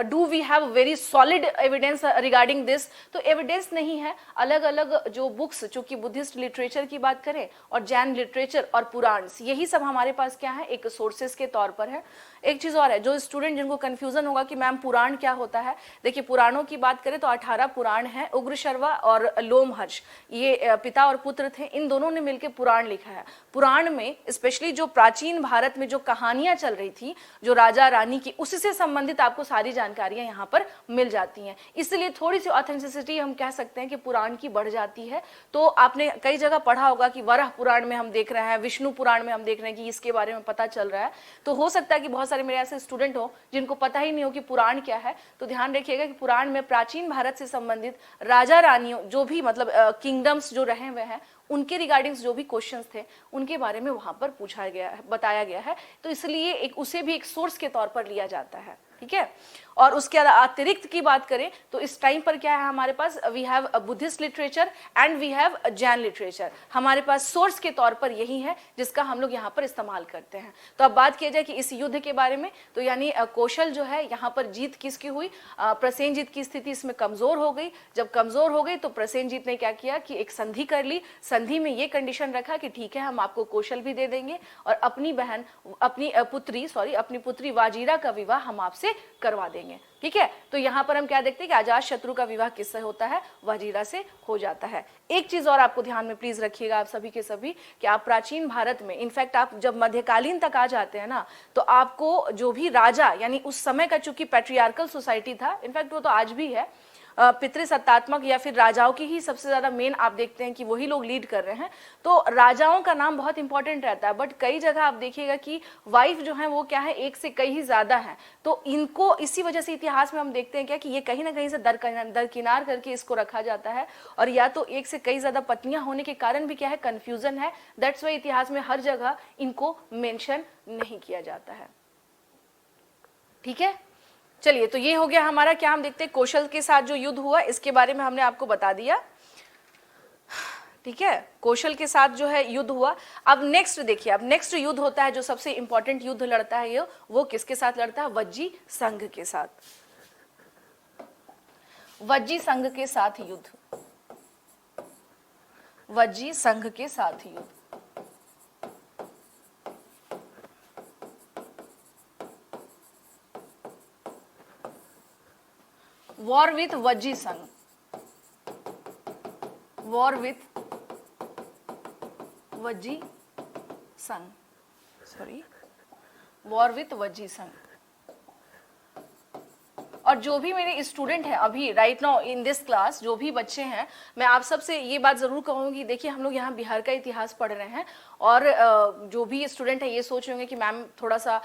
do we have very solid evidence regarding this, तो एविडेंस नहीं है। अलग अलग जो बुक्स, चूंकि बुद्धिस्ट लिटरेचर की बात करें और जैन लिटरेचर और पुराण, यही सब हमारे पास क्या है, एक सोर्सेस के तौर पर है। एक चीज और है, जो स्टूडेंट जिनको कंफ्यूजन होगा कि मैम पुराण क्या होता है, देखिए पुराणों की बात करें तो 18 पुराण है। उग्रशर्वा और लोमहर्ष, ये पिता और पुत्र थे, इन दोनों ने मिलकर पुराण लिखा है। पुराण में स्पेशली जो प्राचीन भारत में जो कहानियां चल रही थी, जो राजा रानी की, उससे संबंधित आपको सारी जानकारियां यहाँ पर मिल जाती हैं। इसलिए थोड़ी सी ऑथेंटिसिटी हम कह सकते हैं कि पुराण की बढ़ जाती है। तो आपने कई जगह पढ़ा होगा कि वराह पुराण में हम देख रहे हैं, विष्णु पुराण में हम देख रहे हैं कि इसके बारे में पता चल रहा है। तो हो सकता है कि बहुत सारे मेरे ऐसे स्टूडेंट हो जिनको पता ही नहीं हो कि पुराण क्या है। तो ध्यान रखिएगा कि पुराण में प्राचीन भारत से संबंधित राजा रानियों, जो भी मतलब किंगडम्स जो रहे हुए हैं, उनके रिगार्डिंग जो भी क्वेश्चंस थे उनके बारे में वहां पर पूछा गया है, बताया गया है। तो इसलिए एक उसे भी एक सोर्स के तौर पर लिया जाता है, ठीक है। और उसके अतिरिक्त की बात करें तो इस टाइम पर क्या है हमारे पास, we have Buddhist literature and we have Jain literature. हमारे पास सोर्स के तौर पर यही है जिसका हम लोग यहाँ पर इस्तेमाल करते हैं। तो अब बात किया जाए कि इस युद्ध के बारे में, तो यानी कौशल जो है यहाँ पर जीत किसकी हुई, प्रसेनजीत की स्थिति इसमें कमजोर हो गई। जब कमजोर हो गई तो प्रसेनजीत ने क्या किया कि एक संधि कर ली। संधि में ये कंडीशन रखा कि ठीक है हम आपको कौशल भी दे देंगे और अपनी बहन अपनी पुत्री वाजीरा का विवाह हम आपसे करवा देंगे, ठीक है। तो यहाँ पर हम क्या देखते हैं कि अजात शत्रु का विवाह किससे होता है, वाजीरा से हो जाता है। एक चीज और आपको ध्यान में प्लीज रखिएगा आप सभी के सभी, कि आप प्राचीन भारत में, इनफैक्ट आप जब मध्यकालीन तक आ जाते हैं ना, तो आपको जो भी राजा, यानी उस समय का चूंकि पैट्रियार्कल सोसाइटी था, इनफैक्ट वो तो आज भी है, पितृसत्तात्मक या फिर राजाओं की ही सबसे ज्यादा मेन आप देखते हैं कि वही लोग लीड कर रहे हैं। तो राजाओं का नाम बहुत इंपॉर्टेंट रहता है, बट कई जगह आप देखिएगा कि वाइफ जो है वो क्या है, एक से कई ही ज्यादा है। तो इनको इसी वजह से इतिहास में हम देखते हैं क्या कि ये कहीं ना कहीं से दरकिनार करके इसको रखा जाता है, और या तो एक से कई ज्यादा पत्नियां होने के कारण भी क्या है, कंफ्यूजन है। दैट्स वाई इतिहास में हर जगह इनको मेंशन नहीं किया जाता है, ठीक है। चलिए, तो ये हो गया हमारा, क्या हम देखते हैं कौशल के साथ जो युद्ध हुआ इसके बारे में हमने आपको बता दिया, ठीक है। कौशल के साथ जो है युद्ध हुआ। अब नेक्स्ट देखिए, अब नेक्स्ट युद्ध होता है जो सबसे इंपॉर्टेंट युद्ध लड़ता है ये, वो किसके साथ लड़ता है, वज्जी संघ के साथ। वज्जी संघ के साथ युद्ध, वज्जी संघ के साथ युद्ध। वॉर विथ वज्जी संघ, वॉर विथ वज्जी संघ, सॉरी, वॉर विथ वज्जी संघ। और जो भी मेरे स्टूडेंट हैं अभी right now in this class, जो भी बच्चे हैं, मैं आप सबसे ये बात जरूर कहूंगी, देखिए हम लोग यहाँ बिहार का इतिहास पढ़ रहे हैं, और जो भी स्टूडेंट है ये सोच रहे होंगे कि मैम थोड़ा सा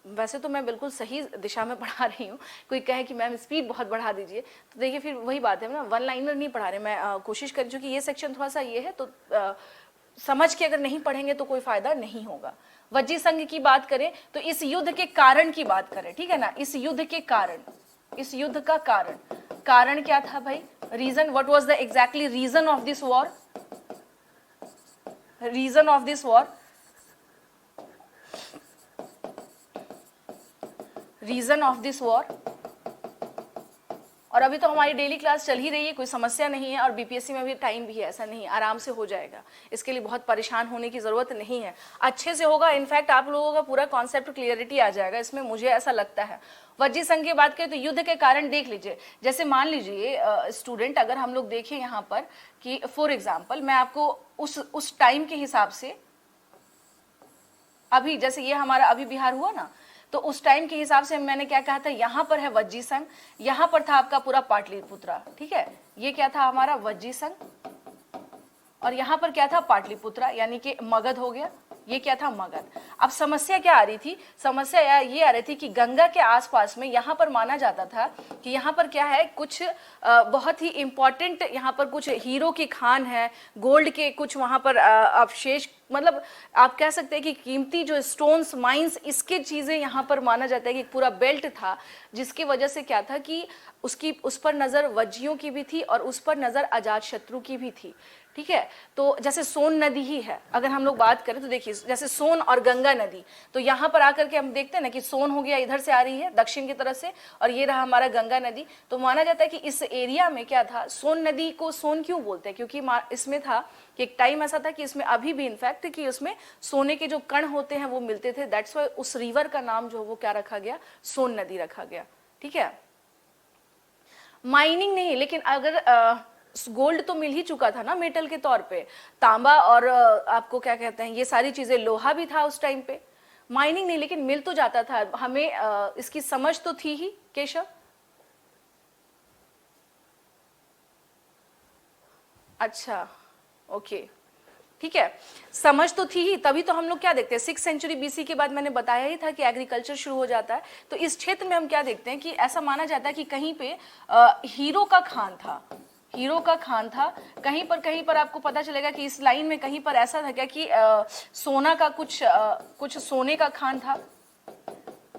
वैसे तो मैं बिल्कुल सही दिशा में पढ़ा रही हूँ, कोई कहे कि मैम स्पीड बहुत बढ़ा दीजिए, तो देखिए फिर वही बात है ना, वन लाइनर नहीं पढ़ा रहे। मैं कोशिश कर चूंकि ये सेक्शन थोड़ा सा ये है, तो समझ के अगर नहीं पढ़ेंगे तो कोई फायदा नहीं होगा। वज्जी संघ की बात करें तो इस युद्ध के कारण की बात करें, ठीक है ना, इस युद्ध के कारण, इस युद्ध का कारण क्या था भाई, reason, what was the exactly reason of this war, reason of this war, reason of this war. और अभी तो हमारी डेली क्लास चल ही रही है, कोई समस्या नहीं है, और बीपीएससी में भी टाइम भी है, ऐसा नहीं, आराम से हो जाएगा, इसके लिए बहुत परेशान होने की जरूरत नहीं है, अच्छे से होगा। इनफैक्ट आप लोगों का पूरा कॉन्सेप्ट क्लियरिटी आ जाएगा इसमें, मुझे ऐसा लगता है। वज्जी संघ की बात करें तो युद्ध के कारण देख लीजिए, जैसे मान लीजिए स्टूडेंट, अगर हम लोग देखें यहाँ पर कि फॉर एग्जाम्पल मैं आपको उस टाइम के हिसाब से, अभी जैसे ये हमारा अभी बिहार हुआ ना, तो उस टाइम के हिसाब से मैंने क्या कहा था, यहाँ पर है वज्जी संघ, यहाँ पर था आपका पूरा पाटलिपुत्रा, ठीक है, ये क्या था हमारा वज्जी संघ, और यहाँ पर क्या था पाटलिपुत्रा, यानी कि मगध हो गया, ये क्या था मगध। अब समस्या क्या आ रही थी, समस्या ये आ रही थी कि गंगा के आसपास में यहाँ पर माना जाता था कि यहाँ पर क्या है, कुछ बहुत ही इंपॉर्टेंट, यहाँ पर कुछ हीरो की खान है, गोल्ड के कुछ वहाँ पर अवशेष, मतलब आप कह सकते हैं कि कीमती जो स्टोन्स, माइंस, इसके चीजें यहाँ पर माना जाता है कि पूरा बेल्ट था, जिसकी वजह से क्या था कि उस पर नजर वज्जियों की भी थी और उस पर नजर अजात शत्रु की भी थी, ठीक है। तो जैसे सोन नदी ही है, अगर हम लोग बात करें तो देखिए जैसे सोन और गंगा नदी, तो यहाँ पर आकर के हम देखते हैं ना कि सोन हो गया, इधर से आ रही है दक्षिण की तरफ से, और ये रहा हमारा गंगा नदी। तो माना जाता है कि इस एरिया में क्या था, सोन नदी को सोन क्यों बोलते हैं, क्योंकि इसमें था कि एक टाइम ऐसा था कि इसमें अभी भी इनफैक्ट कि उसमें सोने के जो कण होते हैं वो मिलते थे, दैट्स वाई उस रिवर का नाम जो वो क्या रखा गया, सोन नदी रखा गया, ठीक है। माइनिंग नहीं, लेकिन अगर गोल्ड तो मिल ही चुका था ना मेटल के तौर पे, तांबा और आपको क्या कहते हैं ये सारी चीजें, लोहा भी था उस टाइम पे, माइनिंग नहीं लेकिन मिल तो जाता था, हमें इसकी समझ तो थी ही। केशव, अच्छा ओके, ठीक है, समझ तो थी ही, तभी तो हम लोग क्या देखते हैं 6th सेंचुरी बीसी के बाद मैंने बताया ही था कि एग्रीकल्चर शुरू हो जाता है। तो इस क्षेत्र में हम क्या देखते हैं कि ऐसा माना जाता है कि कहीं पे हीरो का खान था, हीरो का खान था। कहीं पर आपको पता चलेगा कि इस लाइन में कहीं पर ऐसा था क्या कि सोना का कुछ सोने का खान था।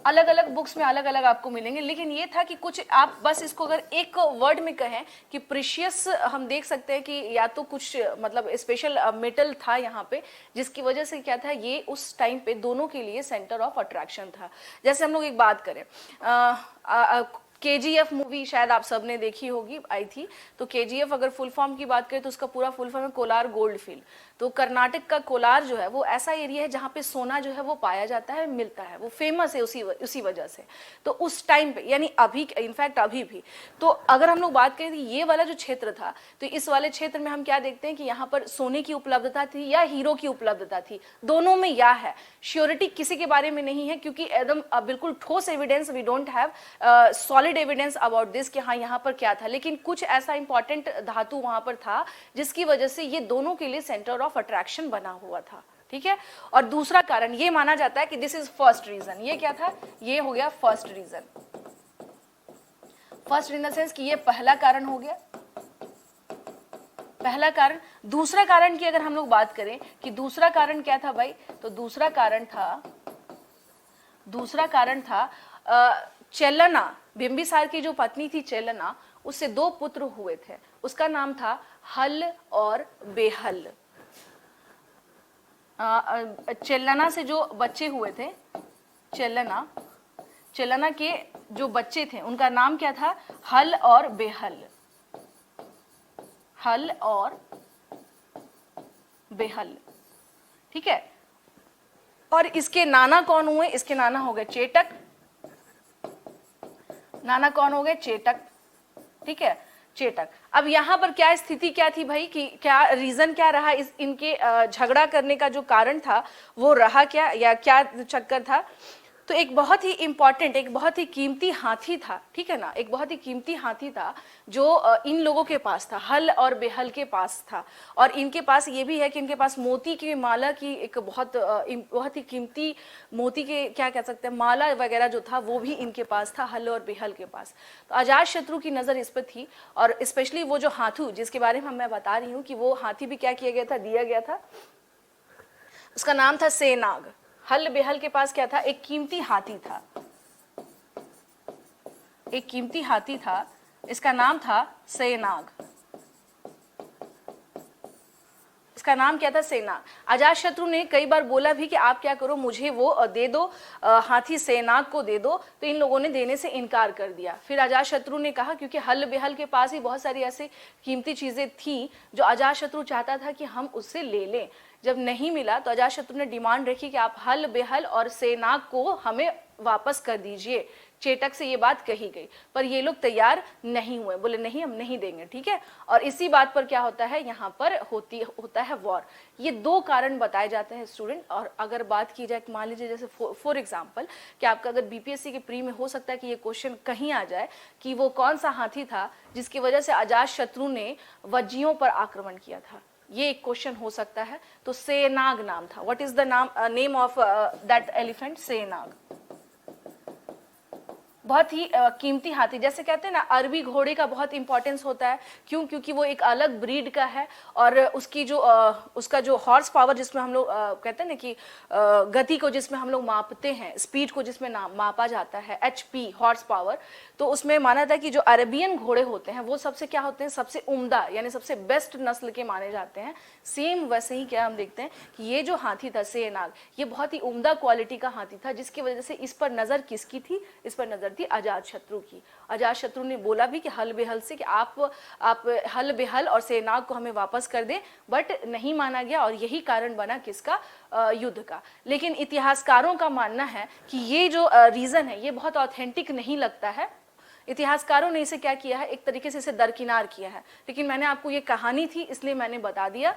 अलग अलग बुक्स में अलग अलग आपको मिलेंगे, लेकिन ये था कि कुछ आप बस इसको अगर एक वर्ड में कहें कि प्रीशियस, हम देख सकते हैं कि या तो कुछ मतलब स्पेशल मेटल था यहाँ पे, जिसकी वजह से क्या था, ये उस टाइम पे दोनों के लिए सेंटर ऑफ अट्रैक्शन था। जैसे हम लोग एक बात करें, KGF मूवी शायद आप सबने देखी होगी, आई थी। तो KGF अगर फुल फॉर्म की बात करें तो उसका पूरा फुल फॉर्म है कोलार गोल्ड फील्ड। तो कर्नाटक का कोलार जो है वो ऐसा एरिया है जहाँ पे सोना जो है वो पाया जाता है, मिलता है, वो फेमस है उसी वजह से। तो उस टाइम पे, यानी अभी, इनफैक्ट अभी भी, तो अगर हम लोग बात करें ये वाला जो क्षेत्र था, तो इस वाले क्षेत्र में हम क्या देखते हैं कि यहाँ पर सोने की उपलब्धता थी या हीरो की उपलब्धता थी, दोनों में या है। श्योरिटी किसी के बारे में नहीं है, क्योंकि एकदम बिल्कुल ठोस evidence we don't have solid evidence about this कि हाँ यहाँ पर क्या था, लेकिन कुछ ऐसा इंपॉर्टेंट धातु वहां पर था जिसकी वजह से ये दोनों के लिए सेंटर ऑफ अट्रैक्शन बना हुआ था। ठीक है। और दूसरा कारण ये माना जाता है कि दिस इज फर्स्ट रीजन। ये क्या था, ये हो गया first reason. First in the sense कि ये पहला कारण हो गया, पहला कारण। दूसरा कारण की अगर हम लोग बात करें कि दूसरा कारण क्या था भाई, तो दूसरा कारण था चेलना, बिंबिसार की जो पत्नी थी चेलना, उससे 2 पुत्र हुए थे। उसका नाम था हल और बेहल। चेलना से जो बच्चे हुए थे, चेलना के जो बच्चे थे उनका नाम क्या था, हल और बेहल। हल और बेहल, ठीक है। और इसके नाना कौन हुए, इसके नाना हो गए चेटक। नाना कौन हो गए, चेटक। ठीक है, चेटक। अब यहां पर क्या स्थिति क्या थी भाई, कि क्या रीजन क्या रहा, इस इनके झगड़ा करने का जो कारण था वो रहा क्या, या क्या चक्कर था। तो एक बहुत ही इंपॉर्टेंट, एक बहुत ही कीमती हाथी था, ठीक है ना, एक बहुत ही कीमती हाथी था जो इन लोगों के पास था, हल और बेहल के पास था। और इनके पास ये भी है कि इनके पास मोती की माला की एक बहुत ही कीमती मोती के, क्या कह सकते हैं, माला वगैरह जो था वो भी इनके पास था, हल और बेहल के पास। तो अजात शत्रु की नजर इस पर थी। और स्पेशली वो जो हाथू जिसके बारे में मैं बता रही हूँ कि वो हाथी भी क्या किया गया था, दिया गया था, उसका नाम था सेनाग। हल बेहल के पास क्या था, एक कीमती हाथी था, एक कीमती हाथी था, इसका नाम था सेनाग। इसका नाम क्या था, सेनाग। अजातशत्रु ने कई बार बोला भी कि आप क्या करो, मुझे वो दे दो, हाथी सेनाग को दे दो। तो इन लोगों ने देने से इनकार कर दिया। फिर अजातशत्रु ने कहा, क्योंकि हल बेहल के पास ही बहुत सारी ऐसी कीमती चीजें थी जो अजातशत्रु चाहता था कि हम उससे ले लें। जब नहीं मिला तो अजातशत्रु ने डिमांड रखी कि आप हल बेहल और सेनाग को हमें वापस कर दीजिए। चेटक से ये बात कही गई, पर ये लोग तैयार नहीं हुए, बोले नहीं हम नहीं देंगे, ठीक है। और इसी बात पर क्या होता है, यहाँ पर होता है वॉर। ये 2 कारण बताए जाते हैं स्टूडेंट। और अगर बात की जाए, मान लीजिए जैसे फॉर एग्जाम्पल कि आपका अगर बीपीएससी के प्री में हो सकता है कि ये क्वेश्चन कहीं आ जाए कि वो कौन सा हाथी था जिसकी वजह से अजातशत्रु ने वज्जियों पर आक्रमण किया था, ये एक क्वेश्चन हो सकता है। तो सेनाग नाम था। What is the name of that elephant, Senag. बहुत ही कीमती हाथी, जैसे कहते हैं ना अरबी घोड़े का बहुत इंपॉर्टेंस होता है। क्यों, क्योंकि वो एक अलग ब्रीड का है और उसकी जो उसका जो हॉर्स पावर जिसमें हम लोग कहते हैं ना कि गति को जिसमें हम लोग मापते हैं, स्पीड को जिसमें मापा जाता है, HP हॉर्स पावर, तो उसमें माना था कि जो अरेबियन घोड़े होते हैं वो सबसे क्या होते हैं, सबसे उम्दा यानी सबसे बेस्ट नस्ल के माने जाते हैं। सेम वैसे ही क्या हम देखते हैं कि ये जो हाथी था सेनाग, ये बहुत ही उम्दा क्वालिटी का हाथी था, जिसकी वजह से इस पर नजर किसकी थी, इस पर नजर थी अजातशत्रु की। अजातशत्रु ने बोला भी कि हल बेहल से कि आप हल बेहल और सेनाग को हमें वापस कर दे, बट नहीं माना गया। और यही कारण बना किसका, युद्ध का। लेकिन इतिहासकारों का मानना है कि ये जो रीजन है ये बहुत ऑथेंटिक नहीं लगता है। इतिहासकारों ने इसे क्या किया है, एक तरीके से इसे दरकिनार किया है। लेकिन मैंने आपको ये कहानी थी इसलिए मैंने बता दिया।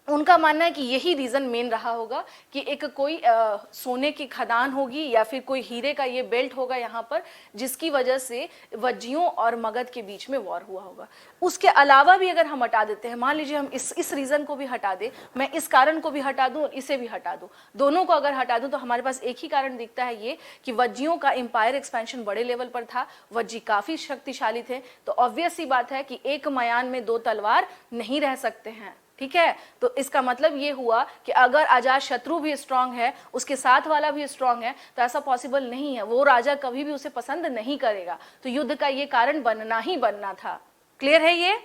उनका मानना है कि यही रीजन मेन रहा होगा कि एक कोई सोने की खदान होगी या फिर कोई हीरे का ये बेल्ट होगा यहाँ पर, जिसकी वजह से वज्जियों और मगध के बीच में वॉर हुआ होगा। उसके अलावा भी अगर हम हटा देते हैं, मान लीजिए हम इस रीजन को भी हटा दें, मैं इस कारण को भी हटा दूं और इसे भी हटा दूं, दोनों को अगर हटा दूं तो हमारे पास एक ही कारण दिखता है, ये कि वज्जियों का एम्पायर एक्सपेंशन बड़े लेवल पर था, वज्जी काफी शक्तिशाली थे। तो ऑब्वियस सी बात है कि एक मयान में दो तलवार नहीं रह सकते हैं, ठीक है। तो इसका मतलब ये हुआ कि अगर अजात शत्रु भी स्ट्रांग है, उसके साथ वाला भी स्ट्रांग है, तो ऐसा पॉसिबल नहीं है, वो राजा कभी भी उसे पसंद नहीं करेगा। तो युद्ध का ये कारण बनना ही बनना था। क्लियर है ये?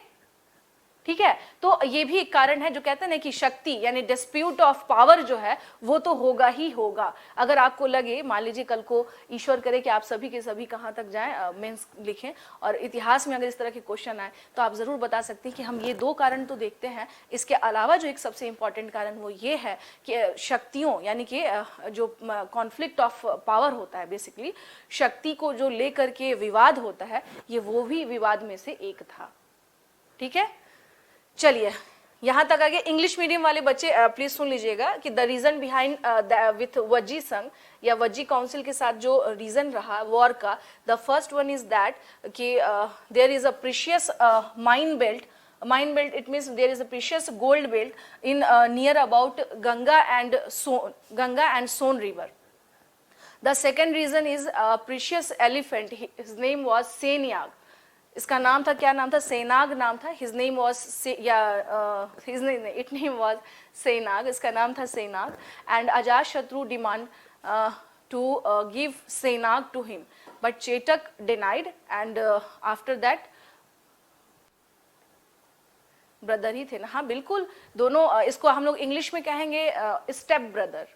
ठीक है। तो ये भी एक कारण है जो कहते हैं ना कि शक्ति यानी डिस्प्यूट ऑफ पावर जो है वो तो होगा ही होगा। अगर आपको लगे, मान लीजिए कल को ईश्वर करे कि आप सभी के सभी कहाँ तक जाएं, मेंस लिखें और इतिहास में अगर इस तरह के क्वेश्चन आए तो आप जरूर बता सकते हैं कि हम ये दो कारण तो देखते हैं। इसके अलावा जो एक सबसे इंपॉर्टेंट कारण वो ये है कि शक्तियों यानी कि जो कॉन्फ्लिक्ट ऑफ पावर होता है, बेसिकली शक्ति को जो लेकर के विवाद होता है, ये वो भी विवाद में से एक था। ठीक है, चलिए यहां तक आगे। इंग्लिश मीडियम वाले बच्चे प्लीज सुन लीजिएगा कि the reason behind with Vajji Sangh या वज्जी काउंसिल के साथ जो रीजन रहा वॉर का, the first one is that कि there is a precious mine belt it means there is a precious gold belt in near about Ganga and Son river. The second reason is precious elephant, his name was Senyag. इसका नाम था, क्या नाम था? सेनाग नाम था। His name was it name was Senag, इसका नाम था Senag. And Ajatashatru demand to give Senag to him but Chetak denied and after that brother ही थे ना, हाँ बिल्कुल, दोनों इसको हम लोग इंग्लिश में कहेंगे स्टेप ब्रदर,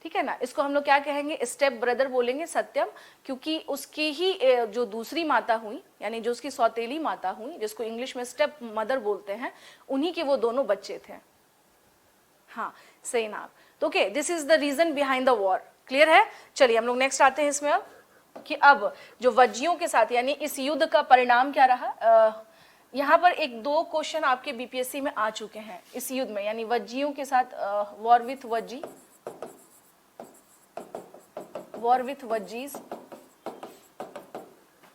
ठीक है ना। इसको हम लोग क्या कहेंगे? स्टेप ब्रदर बोलेंगे सत्यम, क्योंकि उसकी ही जो दूसरी माता हुई यानी जो उसकी सौतेली माता हुई, जिसको इंग्लिश में स्टेप मदर बोलते हैं, उन्हीं के वो दोनों बच्चे थे। हाँ, सेनाग। तो okay, this is the reason behind the war. Clear है? चलिए हम लोग नेक्स्ट आते हैं इसमें अब कि अब जो वज्जियों के साथ यानी इस युद्ध का परिणाम क्या रहा। यहाँ पर एक दो क्वेश्चन आपके बीपीएससी में आ चुके हैं इस युद्ध में, यानी वज्जियों के साथ war with Vajji, war with Vajjis.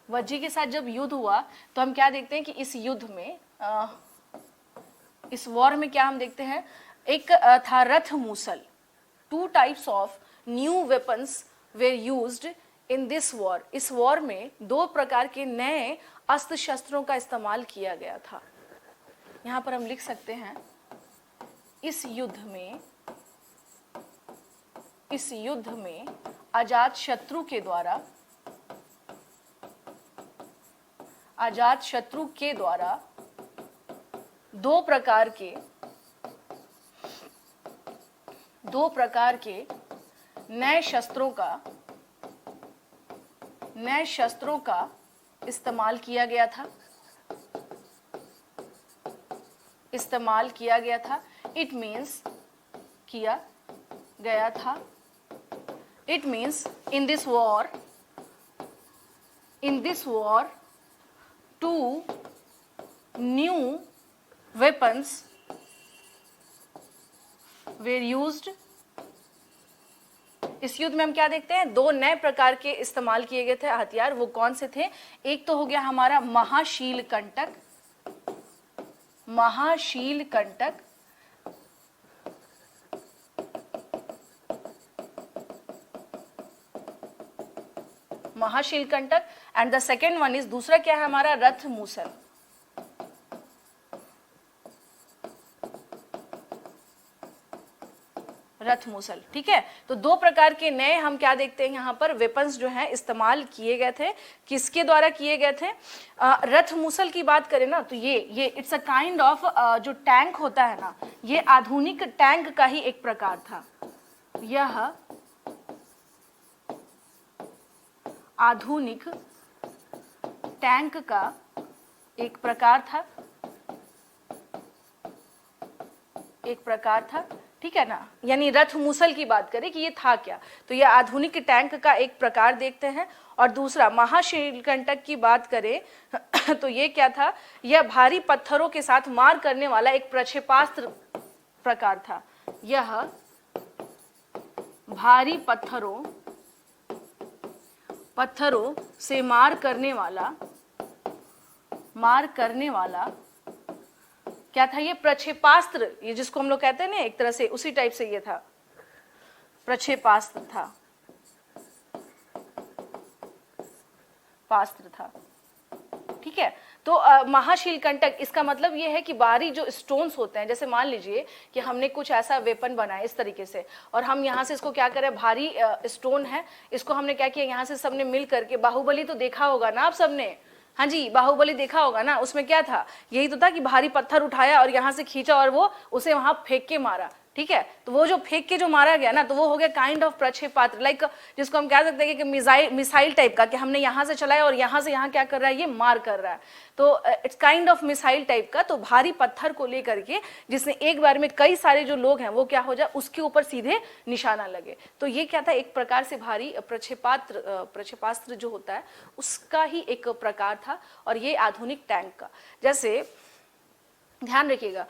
Vajji के साथ जब युद्ध हुआ तो हम क्या देखते हैं कि इस युद्ध में इस वॉर में क्या हम देखते हैं, एक था रथ मूसल। Two types of new weapons where used in this war. इस वॉर में दो प्रकार के नए अस्त्र शस्त्रों का इस्तेमाल किया गया था। यहां पर हम लिख सकते हैं इस युद्ध में अजात शत्रु के द्वारा दो प्रकार के नए शस्त्रों का इस्तेमाल किया गया था। इट मीन्स किया गया था। It means in this war, two new weapons were used. इस युद्ध में हम क्या देखते हैं? दो नए प्रकार के इस्तेमाल किए गए थे हथियार। वो कौन से थे? एक तो हो गया हमारा Mahashilakantaka. Mahashilakantaka and the second one is, दूसरा क्या है हमारा? रथ मूसल। ठीक है। तो दो प्रकार के नए हम क्या देखते हैं यहाँ पर वेपन्स जो हैं इस्तेमाल किए गए थे। किसके द्वारा किए गए थे? रथ मूसल की बात करें ना तो ये इट्स अ काइंड ऑफ जो टैंक होता है ना, ये आधुनिक टैंक का ही एक प्रकार था। यह आधुनिक टैंक का एक प्रकार था। ठीक है ना, यानी रथ मूसल की बात करें कि ये था क्या, तो ये आधुनिक टैंक का एक प्रकार देखते हैं। और दूसरा महाशीलकंटक की बात करें तो ये क्या था, यह भारी पत्थरों के साथ मार करने वाला एक प्रक्षेपास्त्र प्रकार था। यह भारी पत्थरों से मार करने वाला क्या था, ये प्रक्षेपास्त्र, ये जिसको हम लोग कहते हैं ना एक तरह से उसी टाइप से ये था, प्रक्षेपास्त्र था, ठीक है। तो महाशीलकंटक इसका मतलब ये है कि बाहरी जो स्टोन्स होते हैं, जैसे मान लीजिए कि हमने कुछ ऐसा वेपन बनाया इस तरीके से, और हम यहाँ से इसको क्या करें, भारी स्टोन है, इसको हमने क्या किया, यहाँ से सबने मिल करके, बाहुबली तो देखा होगा ना आप सबने, हाँ जी बाहुबली देखा होगा ना, उसमें क्या था, यही तो था कि भारी पत्थर उठाया और यहाँ से खींचा और वो उसे वहां फेंक के मारा, ठीक है। तो वो जो फेंक के जो मारा गया ना, तो वो हो गया काइंड ऑफ प्रक्षेपास्त्र, लाइक जिसको हम कह सकते हैं कि मिसाइल टाइप का, कि हमने यहाँ से चलाया और यहाँ से यहाँ क्या कर रहा है, ये मार कर रहा है, तो it's kind of missile type का। तो भारी पत्थर को लेकर के जिसने एक बार में कई सारे जो लोग हैं वो क्या हो जाए, उसके ऊपर सीधे निशाना लगे, तो ये क्या था, एक प्रकार से भारी प्रक्षेपास्त्र जो होता है उसका ही एक प्रकार था। और ये आधुनिक टैंक का, जैसे ध्यान रखिएगा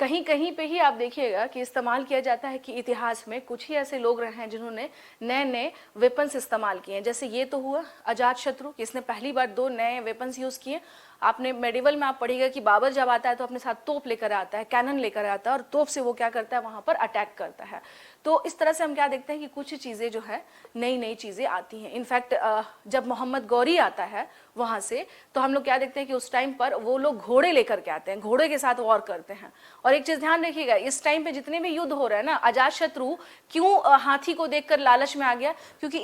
कहीं कहीं पे ही आप देखिएगा कि इस्तेमाल किया जाता है कि इतिहास में कुछ ही ऐसे लोग रहे हैं जिन्होंने नए नए वेपन्स इस्तेमाल किए हैं। जैसे ये तो हुआ अजातशत्रु, इसने पहली बार 2 नए वेपन्स यूज किए। आपने मेडिवल में आप पढ़िएगा कि बाबर जब आता है तो अपने साथ तोप लेकर आता है, कैनन लेकर आता है, और तोप से वो क्या करता है, वहां पर अटैक करता है। तो इस तरह से हम क्या देखते हैं कि कुछ चीजें जो है नई नई चीजें आती हैं। इनफैक्ट जब मोहम्मद गौरी आता है वहां से, तो हम लोग क्या देखते हैं कि उस टाइम पर वो लोग घोड़े लेकर के आते हैं, घोड़े के साथ वॉर करते हैं। और एक चीज ध्यान रखिएगा, इस टाइम पे जितने भी युद्ध हो रहे हैं ना, अजातशत्रु क्यों हाथी को देखकर लालच में आ गया, क्योंकि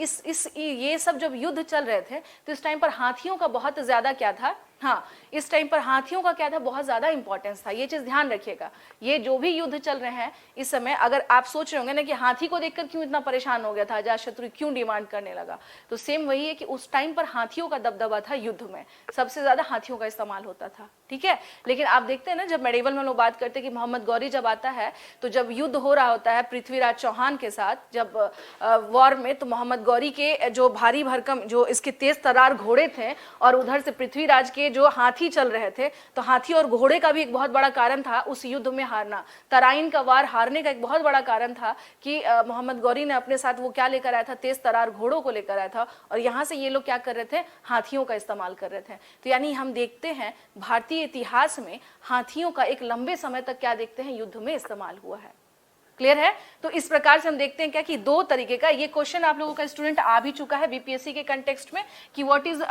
ये सब जब युद्ध चल रहे थे तो इस टाइम पर हाथियों का बहुत ज्यादा क्या था, हाँ इस टाइम पर हाथियों का क्या था, बहुत ज्यादा इंपॉर्टेंस था। ये चीज ध्यान रखिएगा, ये जो भी युद्ध चल रहे हैं इस समय, अगर आप सोच रहे होंगे ना कि हाथी को देखकर क्यों इतना परेशान हो गया था अजातशत्रु, क्यों डिमांड करने लगा, तो सेम वही है कि उस टाइम पर हाथियों का दबदबा था, युद्ध में सबसे ज्यादा हाथियों का इस्तेमाल होता था, ठीक है। लेकिन आप देखते हैं ना, जब मेडिवल में लोग बात करते हैं कि मोहम्मद गौरी जब आता है, तो जब युद्ध हो रहा होता है पृथ्वीराज चौहान के साथ, जब वॉर में, तो मोहम्मद गौरी के जो भारी भरकम जो इसके तेज तरार घोड़े थे, और उधर से पृथ्वीराज के जो हाथी चल रहे थे, तो हाथी और घोड़े का भी एक बहुत बड़ा कारण था उस युद्ध में हारना। तराइन का वार हारने का एक बहुत बड़ा कारण था कि मोहम्मद गौरी ने अपने साथ वो क्या लेकर आया था, तेज तरार घोड़ों को लेकर आया था, और यहाँ से ये लोग क्या कर रहे थे, हाथियों का इस्तेमाल कर रहे थे। तो यानी हम देखते हैं भारतीय इतिहास में हाथियों का एक लंबे समय तक क्या देखते हैं, युद्ध में इस्तेमाल हुआ है। क्लियर है। तो इस प्रकार से हम देखते हैं क्या कि 2 तरीके का, ये क्वेश्चन आप लोगों का स्टूडेंट आ भी चुका है बीपीएससी के कंटेक्स्ट में कि व्हाट इज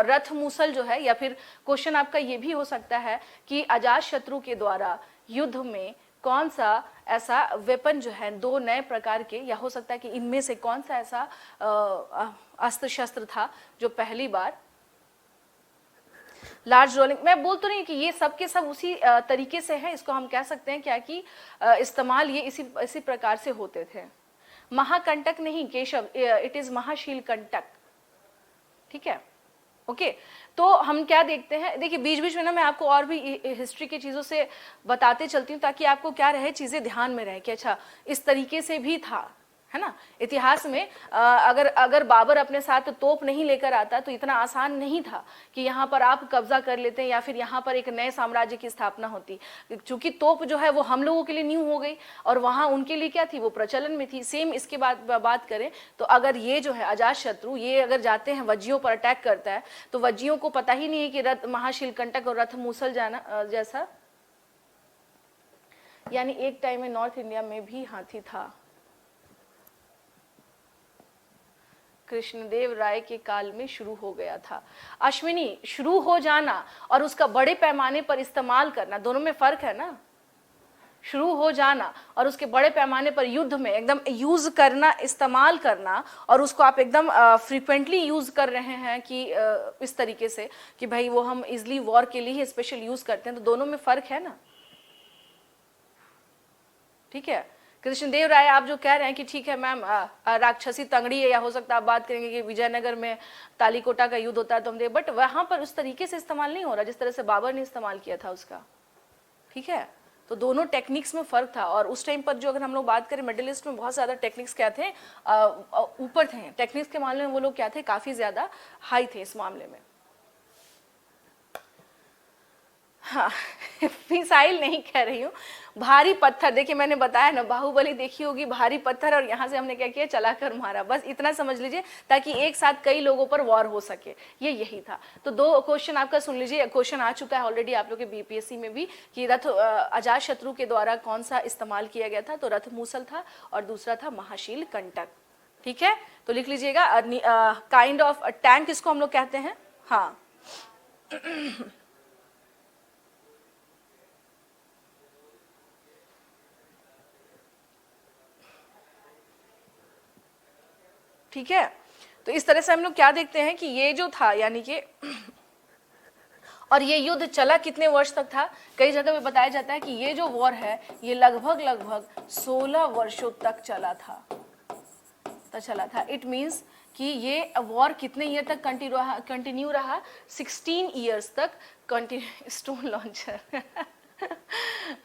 रथ मूसल जो है, या फिर क्वेश्चन आपका ये भी हो सकता है कि अजातशत्रु के द्वारा युद्ध में कौन सा ऐसा वेपन जो है 2 नए प्रकार के, या हो सकता है कि इनमें से कौन सा ऐसा अस्त्र शस्त्र था जो पहली बार लार्ज रोलिंग, मैं बोल तो नहीं कि ये सब के सब उसी तरीके से हैं, इसको हम कह सकते हैं क्या कि इस्तेमाल ये इसी प्रकार से होते थे। महाकंटक नहीं केशव, इट इज महाशीलकंटक, ठीक है, ओके। तो हम क्या देखते हैं, देखिए बीच बीच में ना मैं आपको और भी हिस्ट्री की चीजों से बताते चलती हूँ, ताकि आपको क्या रहे, चीजें ध्यान में रहे कि अच्छा इस तरीके से भी था, है ना। इतिहास में अगर बाबर अपने साथ तोप नहीं लेकर आता तो इतना आसान नहीं था कि यहाँ पर आप कब्जा कर लेते हैं या फिर यहाँ पर एक नए साम्राज्य की स्थापना होती। चूंकि तोप जो है वो हम लोगों के लिए न्यू हो गई और वहां उनके लिए क्या थी, वो प्रचलन में थी। सेम इसके बाद बात करें तो अगर ये जो है अजातशत्रु, ये अगर जाते हैं वज्जियों पर अटैक करता है तो वज्जियों को पता ही नहीं है कि रथ महाशीलकंटक और रथ मूसल जाना जैसा, यानी एक टाइम में नॉर्थ इंडिया में भी हाथी था। कृष्णदेव राय के काल में शुरू हो गया था। अश्विनी, शुरू हो जाना और उसका बड़े पैमाने पर इस्तेमाल करना, दोनों में फर्क है ना। शुरू हो जाना और उसके बड़े पैमाने पर युद्ध में एकदम यूज करना, इस्तेमाल करना, और उसको आप एकदम फ्रीक्वेंटली यूज कर रहे हैं कि इस तरीके से कि भाई वो हम इजिली वॉर के लिए ही स्पेशल यूज करते हैं, तो दोनों में फर्क है ना, ठीक है। कृष्णदेव राय आप जो कह रहे हैं कि ठीक है मैम राक्षसी तंगड़ी है, या हो सकता है आप बात करेंगे कि विजयनगर में तालीकोटा का युद्ध होता है तो हम देख, बट वहां पर उस तरीके से इस्तेमाल नहीं हो रहा जिस तरह से बाबर ने इस्तेमाल किया था उसका, ठीक है। तो दोनों टेक्निक्स में फर्क था। और उस टाइम पर जो अगर हम लोग बात करें मिडिल ईस्ट में बहुत ज़्यादा टेक्निक्स क्या थे, ऊपर थे टेक्निक्स के मामले में, वो लोग क्या थे, काफ़ी ज़्यादा हाई थे इस मामले में। हाँ मिसाइल नहीं कह रही हूँ, भारी पत्थर। देखिए मैंने बताया ना, बाहुबली देखी होगी, भारी पत्थर, और यहाँ से हमने क्या किया, चलाकर मारा, बस इतना समझ लीजिए, ताकि एक साथ कई लोगों पर वॉर हो सके, ये यही था। तो दो क्वेश्चन आपका सुन लीजिए, क्वेश्चन आ चुका है ऑलरेडी आप लोग के बीपीएससी में भी, कि रथ अजात शत्रु के द्वारा कौन सा इस्तेमाल किया गया था, तो रथ मूसल था, और दूसरा था महाशील कंटक। ठीक है, तो लिख लीजिएगा, काइंड ऑफ टैंक इसको हम लोग कहते हैं। हाँ ठीक है, तो इस तरह से हम लोग क्या देखते हैं कि ये जो था, यानी कि और ये युद्ध चला कितने वर्ष तक था, कई जगह पे बताया जाता है कि ये जो वॉर है ये लगभग 16 वर्षों तक चला था। इट मीन्स कि ये वॉर कितने ईयर तक कंटिन्यू रहा, 16 ईयर्स तक कंटिन्यू। स्टोन लॉन्चर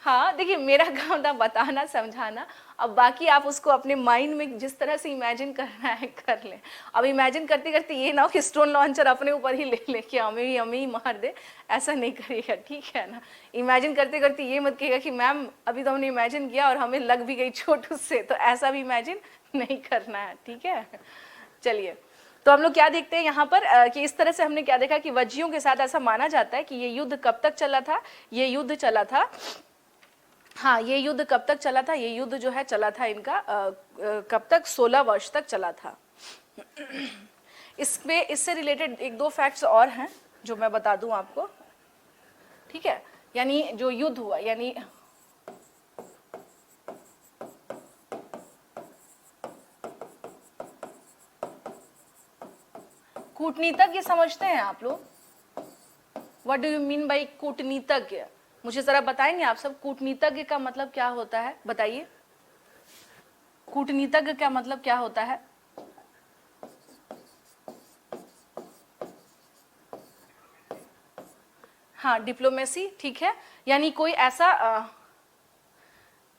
हाँ देखिए, मेरा काम था बताना, समझाना, अब बाकी आप उसको अपने माइंड में जिस तरह से इमेजिन करना है कर लें। अब इमेजिन करते करते ये ना हो कि स्टोन लॉन्चर अपने ऊपर ही ले कि हमें ही मार दे, ऐसा नहीं करिएगा, ठीक है ना। इमेजिन करते करते ये मत कहिएगा कि मैम अभी तो हमने इमेजिन किया और हमें लग भी गई चोट उससे, तो ऐसा भी इमेजिन नहीं करना है, ठीक है। चलिए, तो हम लोग क्या देखते हैं यहाँ पर कि इस तरह से हमने क्या देखा कि वज्जियों के साथ ऐसा माना जाता है कि ये युद्ध कब तक चला था, ये युद्ध चला था, हाँ ये युद्ध कब तक चला था, ये युद्ध जो है चला था इनका कब तक, 16 वर्ष तक चला था। इससे रिलेटेड एक दो फैक्ट्स और हैं जो मैं बता दूं आपको, ठीक है। यानी जो युद्ध हुआ, यानी कूटनीतिज्ञ समझते हैं आप लोग, what do you mean by कूटनीतिज्ञ, मुझे जरा बताएंगे आप सब, कूटनीतिज्ञ का मतलब क्या होता है, बताइए, कूटनीतिज्ञ का मतलब क्या होता है। हाँ डिप्लोमेसी, ठीक है, यानी कोई ऐसा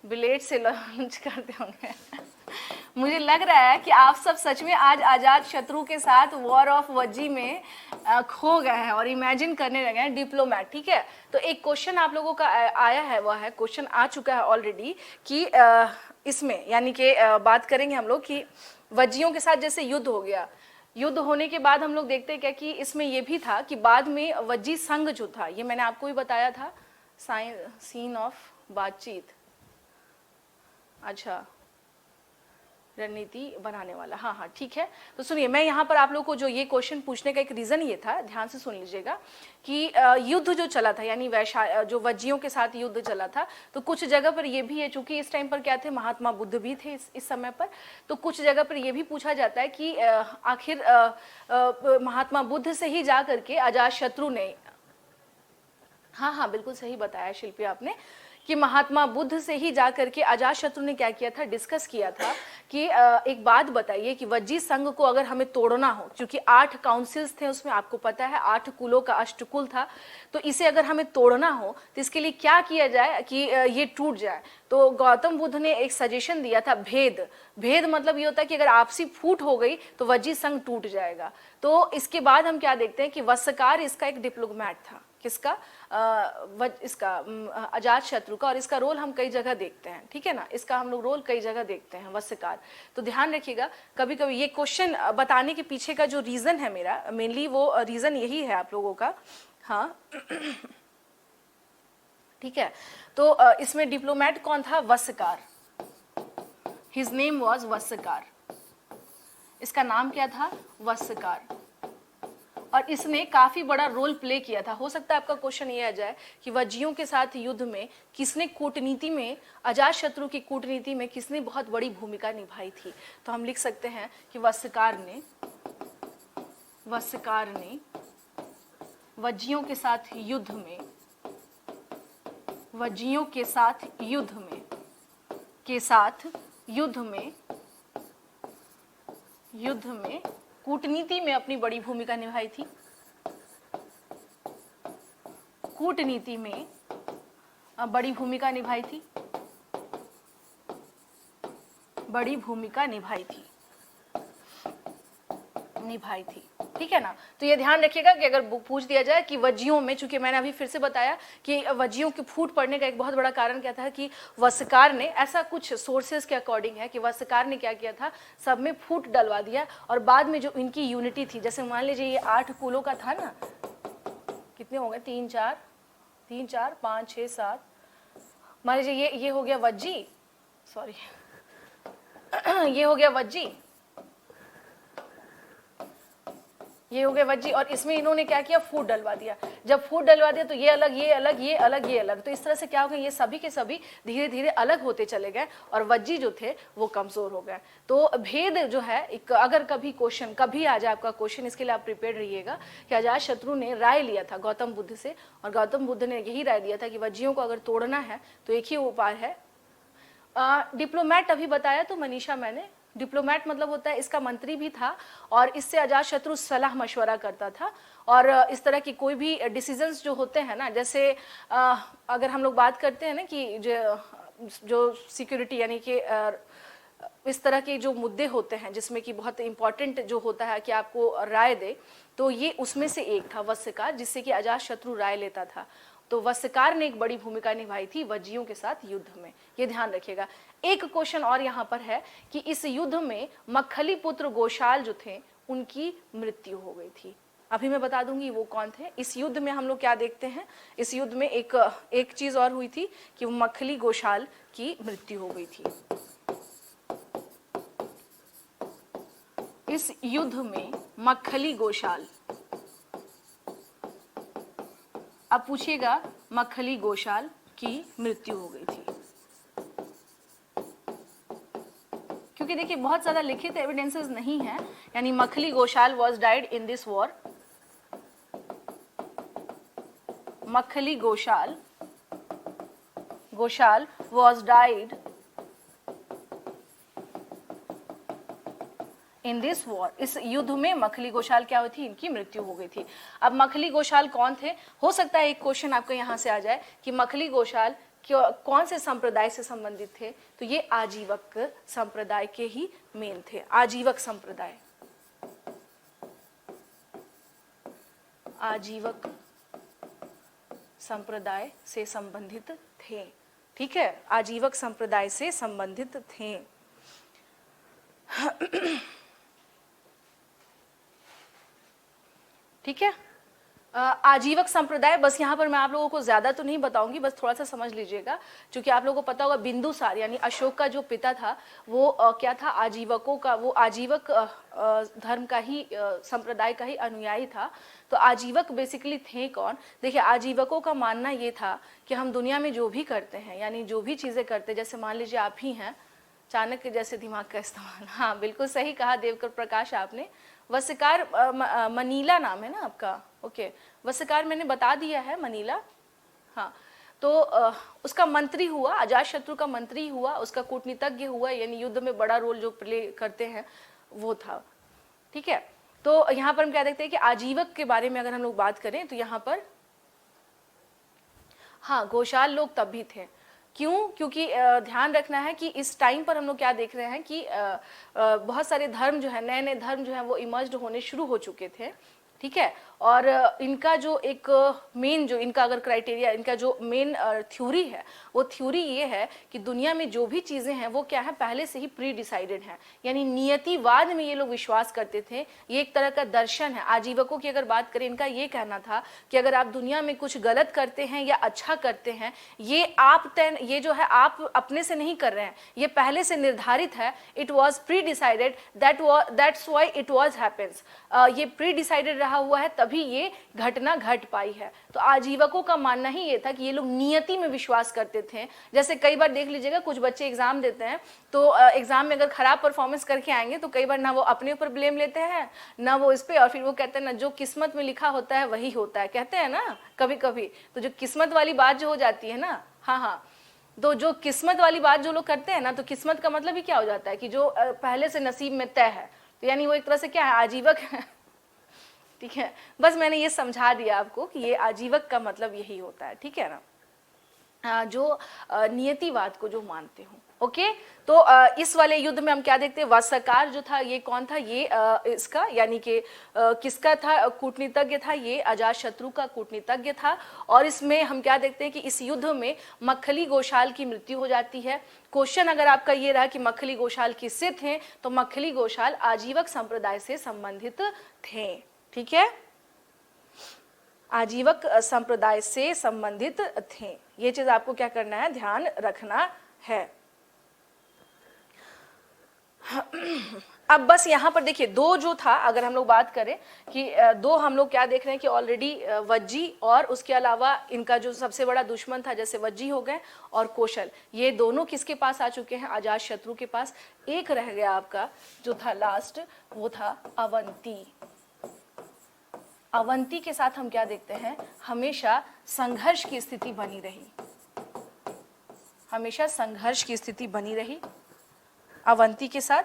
ब्लेड से लॉन्च करते होंगे मुझे लग रहा है कि आप सब सच में आज आजाद शत्रु के साथ वॉर ऑफ वज्जी में खो गए हैं और इमेजिन करने लगे हैं डिप्लोमैट, ठीक है। तो एक क्वेश्चन आप लोगों का आया है, वह है, क्वेश्चन आ चुका है ऑलरेडी कि इसमें यानी कि बात करेंगे हम लोग कि वज्जियों के साथ जैसे युद्ध हो गया, युद्ध होने के बाद हम लोग देखते हैं क्या कि इसमें यह भी था कि बाद में वज्जी संघ जो था, ये मैंने आपको भी बताया था, सीन ऑफ बातचीत, अच्छा रणनीति बनाने वाला, हाँ हाँ ठीक है। तो सुनिए, मैं यहाँ पर आप लोग को जो ये क्वेश्चन पूछने का एक रीजन ये था, ध्यान से सुन लीजिएगा, कि युद्ध जो चला था, यानी जो वज्जियों के साथ युद्ध चला था, तो कुछ जगह पर ये भी है, चूंकि इस टाइम पर क्या थे, महात्मा बुद्ध भी थे इस समय पर, तो कुछ जगह पर यह भी पूछा जाता है कि आखिर महात्मा बुद्ध से ही जा करके अजात शत्रु ने, हाँ हाँ बिल्कुल सही बताया शिल्पी आपने, कि महात्मा बुद्ध से ही जाकर के अजात शत्रु ने क्या किया था, डिस्कस किया था कि एक बात बताइए कि वज्जी संघ को अगर हमें तोड़ना हो, क्योंकि 8 काउंसिल्स थे उसमें, आपको पता है 8 कुलों का अष्टकुल था, तो इसे अगर हमें तोड़ना हो तो इसके लिए क्या किया जाए कि ये टूट जाए। तो गौतम बुद्ध ने एक सजेशन दिया था, भेद मतलब ये होता है कि अगर आपसी फूट हो गई तो वज्जी संघ टूट जाएगा। तो इसके बाद हम क्या देखते हैं कि वस्सकार इसका एक डिप्लोमैट था, किसका, इसका अजात शत्रु का, और इसका रोल हम कई जगह देखते हैं, ठीक है ना, इसका हम लोग रोल कई जगह देखते हैं, वस्सकार। तो ध्यान रखिएगा, कभी कभी ये क्वेश्चन बताने के पीछे का जो रीजन है मेरा, मेनली वो रीजन यही है आप लोगों का, हाँ ठीक है। तो इसमें डिप्लोमैट कौन था, वस्सकार, हिज नेम वाज वस्सकार, इसका नाम क्या था, वस्सकार, और इसने काफी बड़ा रोल प्ले किया था। हो सकता है आपका क्वेश्चन ये आ जाए कि वज्जियों के साथ युद्ध में किसने कूटनीति में, अजात शत्रु की कूटनीति में किसने बहुत बड़ी भूमिका निभाई थी, तो हम लिख सकते हैं कि वस्सकार ने वज्जियों के साथ युद्ध में कूटनीति में अपनी बड़ी भूमिका निभाई थी, कूटनीति में बड़ी भूमिका निभाई थी, बड़ी भूमिका निभाई थी, निभाई थी। ठीक है ना। तो ये ध्यान रखिएगा कि अगर पूछ दिया जाए कि वज्जियों में, चूंकि मैंने अभी फिर से बताया कि वज्जियों की फूट पड़ने का एक बहुत बड़ा कारण क्या था कि वस्त्रकार ने, ऐसा कुछ सोर्सेज के अकॉर्डिंग है कि वस्त्रकार ने क्या किया था, सब में फूट डलवा दिया और बाद में जो इनकी यूनिटी थी, जैसे मान लीजिए ये 8 कुलों का था ना, कितने हो गए, 3 4 5 6 7, मान लीजिए ये हो गया वज्जी, सॉरी ये हो गया वज्जी, ये हो गया वज्जी, और इसमें इन्होंने क्या किया, फूट डलवा दिया। जब फूट डलवा दिया तो ये अलग, ये अलग, ये अलग, ये अलग, तो इस तरह से क्या हो गया, ये सभी के सभी धीरे धीरे अलग होते चले गए और वज्जी जो थे वो कमजोर हो गए। तो भेद जो है, एक अगर कभी क्वेश्चन कभी आ जाए आपका क्वेश्चन, इसके लिए आप प्रिपेयर रहिएगा कि अजातशत्रु ने राय लिया था गौतम बुद्ध से, और गौतम बुद्ध ने यही राय दिया था कि वज्जियों को अगर तोड़ना है तो एक ही उपाय है। डिप्लोमैट अभी बताया तो मनीषा मैंने, डिप्लोमैट मतलब होता है, इसका मंत्री भी था और इससे अजातशत्रु सलाह मशवरा करता था, और इस तरह की कोई भी डिसीजंस जो होते हैं ना, जैसे अगर हम लोग बात करते हैं ना कि जो सिक्योरिटी यानी कि इस तरह के जो मुद्दे होते हैं जिसमें कि बहुत इंपॉर्टेंट जो होता है कि आपको राय दे, तो ये उसमें से एक था वस्त्रकार, जिससे कि अजातशत्रु राय लेता था। तो वस्त्रकार ने एक बड़ी भूमिका निभाई थी वज्जियों के साथ युद्ध में, ये ध्यान रखिएगा। एक क्वेश्चन और यहाँ पर है कि इस युद्ध में मक्खली पुत्र गोशाल जो थे उनकी मृत्यु हो गई थी। अभी मैं बता दूंगी वो कौन थे। इस युद्ध में हम लोग क्या देखते हैं, इस युद्ध में एक चीज और हुई थी कि वो मक्खली गोशाल की मृत्यु हो गई थी। इस युद्ध में मक्खली गोशाल, अब पूछिएगा मक्खली गोशाल की मृत्यु हो गई थी, क्योंकि देखिए बहुत ज्यादा लिखित एविडेंसेस नहीं है, यानी Makkhali Goshal was died in this war, Makkhali Goshal was died in this war, इस युद्ध में मक्खली गोशाल क्या हुई थी, इनकी मृत्यु हो गई थी। अब मक्खली गोशाल कौन थे, हो सकता है एक क्वेश्चन आपको यहाँ से आ जाए कि मक्खली गोशाल कौन से संप्रदाय से संबंधित थे, तो ये आजीवक संप्रदाय के ही मेन थे, आजीवक संप्रदाय, आजीवक संप्रदाय से संबंधित थे। ठीक है, आजीवक संप्रदाय से संबंधित थे। ठीक है, आजीवक संप्रदाय, बस यहाँ पर मैं आप लोगों को ज्यादा तो नहीं बताऊंगी, बस थोड़ा सा समझ लीजिएगा, क्योंकि आप लोगों को पता होगा बिंदुसार यानी अशोक का जो पिता था वो क्या था, आजीवकों का, वो आजीवक धर्म का ही संप्रदाय का ही अनुयायी था। तो आजीवक बेसिकली थे कौन, देखिए आजीवकों का मानना ये था कि हम दुनिया में जो भी करते हैं, यानी जो भी चीजें करते हैं, जैसे मान लीजिए आप ही हैं, चाणक्य जैसे दिमाग का इस्तेमाल, हाँ बिल्कुल सही कहा देवकर प्रकाश आपने। वस्त्रकार मनीला नाम है ना आपका, ओके, वस्त्रकार मैंने बता दिया है मनीला, हाँ। तो उसका मंत्री हुआ, अजातशत्रु का मंत्री हुआ, उसका कूटनीतिज्ञ हुआ, यानी युद्ध में बड़ा रोल जो प्ले करते हैं वो था। ठीक है, तो यहाँ पर हम क्या देखते हैं कि आजीवक के बारे में अगर हम लोग बात करें तो यहाँ पर हाँ गोशाल लोग तब भी थे, क्यों, क्योंकि ध्यान रखना है कि इस टाइम पर हम लोग क्या देख रहे हैं कि बहुत सारे धर्म जो है, नए नए धर्म जो है वो इमर्ज्ड होने शुरू हो चुके थे। ठीक है, और इनका जो एक मेन, जो इनका अगर क्राइटेरिया, इनका जो मेन थ्योरी है, वो थ्योरी ये है कि दुनिया में जो भी चीज़ें हैं वो क्या है, पहले से ही प्री डिसाइडेड हैं, यानी नियतिवाद में ये लोग विश्वास करते थे। ये एक तरह का दर्शन है। आजीवकों की अगर बात करें, इनका ये कहना था कि अगर आप दुनिया में कुछ गलत करते हैं या अच्छा करते हैं, ये जो है आप अपने से नहीं कर रहे हैं, ये पहले से निर्धारित है, it was pre decided, that's why it was happens, ये प्री डिसाइडेड रहा हुआ है, तभी ये घटना घट पाई है। तो आजीवकों का मानना ही ये था कि ये लोग नियति में विश्वास करते थे। जैसे कई बार देख लीजिएगा, कुछ बच्चे एग्जाम देते हैं तो एग्जाम में अगर खराब परफॉर्मेंस करके आएंगे तो कई बार ना वो अपने ऊपर ब्लेम लेते हैं ना वो इस पे, और फिर वो कहते हैं ना जो किस्मत में लिखा होता है वही होता है, कहते हैं ना कभी कभी। तो जो किस्मत वाली बात जो हो जाती है ना, हाँ, तो जो किस्मत वाली बात जो लोग करते हैं ना, तो किस्मत का मतलब ही क्या हो जाता है कि जो पहले से नसीब में तय है, तो यानी वो एक तरह से क्या है, आजीवक है। ठीक है, बस मैंने ये समझा दिया आपको कि ये आजीवक का मतलब यही होता है। ठीक है ना, जो नियतिवाद को जो मानते हो। ओके, तो इस वाले युद्ध में हम क्या देखते हैं, वासकार जो था ये कौन था, ये इसका यानी कि किसका था, कूटनीतिज्ञ था, ये अजातशत्रु का कूटनीतिज्ञ था। और इसमें हम क्या देखते हैं कि इस युद्ध में मक्खली गोशाल की मृत्यु हो जाती है। क्वेश्चन अगर आपका ये रहा कि मक्खली गोशाल किससे थे, तो मक्खली गोशाल आजीवक संप्रदाय से संबंधित थे। ठीक है, आजीवक संप्रदाय से संबंधित थे। ये चीज आपको क्या करना है, ध्यान रखना है। अब बस यहाँ पर देखिए दो जो था, अगर हम लोग बात करें कि दो हम लोग क्या देख रहे हैं कि ऑलरेडी वज्जी और उसके अलावा इनका जो सबसे बड़ा दुश्मन था जैसे वज्जी हो गए और कौशल, ये दोनों किसके पास आ चुके हैं, अजातशत्रु के पास। एक रह गया आपका जो था लास्ट, वो था अवंती। अवंती के साथ हम क्या देखते हैं, हमेशा संघर्ष की स्थिति बनी रही, हमेशा संघर्ष की स्थिति बनी रही। अवंती के साथ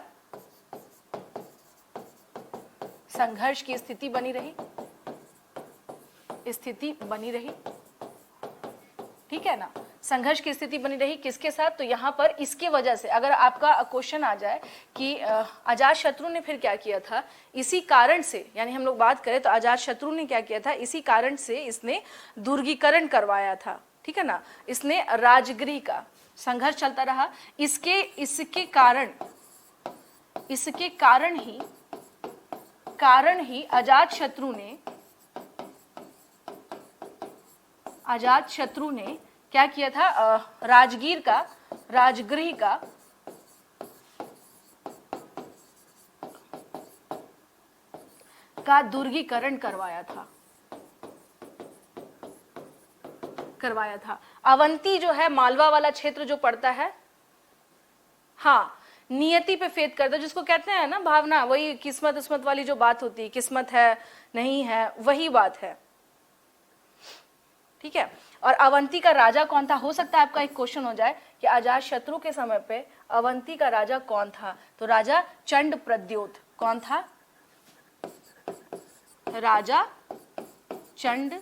संघर्ष की स्थिति बनी रही, स्थिति बनी रही। ठीक है ना, संघर्ष की स्थिति बनी रही किसके साथ, तो यहाँ पर इसके वजह से अगर आपका क्वेश्चन आ जाए कि अजातशत्रु ने फिर क्या किया था, इसी कारण से, यानी हम लोग बात करें तो अजातशत्रु ने क्या किया था, इसी कारण से इसने दुर्गीकरण करवाया था। ठीक है ना, इसने राजगृह का संघर्ष चलता रहा, इसके कारण ही अजातशत्रु ने क्या किया था, राजगृह का दुर्गीकरण करवाया था। अवंती जो है मालवा वाला क्षेत्र जो पड़ता है, हाँ, नियति पे फेद करता है, जिसको कहते हैं ना भावना, वही किस्मत वाली जो बात होती है, किस्मत है नहीं है, वही बात है। ठीक है, और अवंती का राजा कौन था, हो सकता है आपका एक क्वेश्चन हो जाए कि अजातशत्रु के समय पे अवंती का राजा कौन था, तो राजा चंड प्रद्योत। कौन था, राजा चंड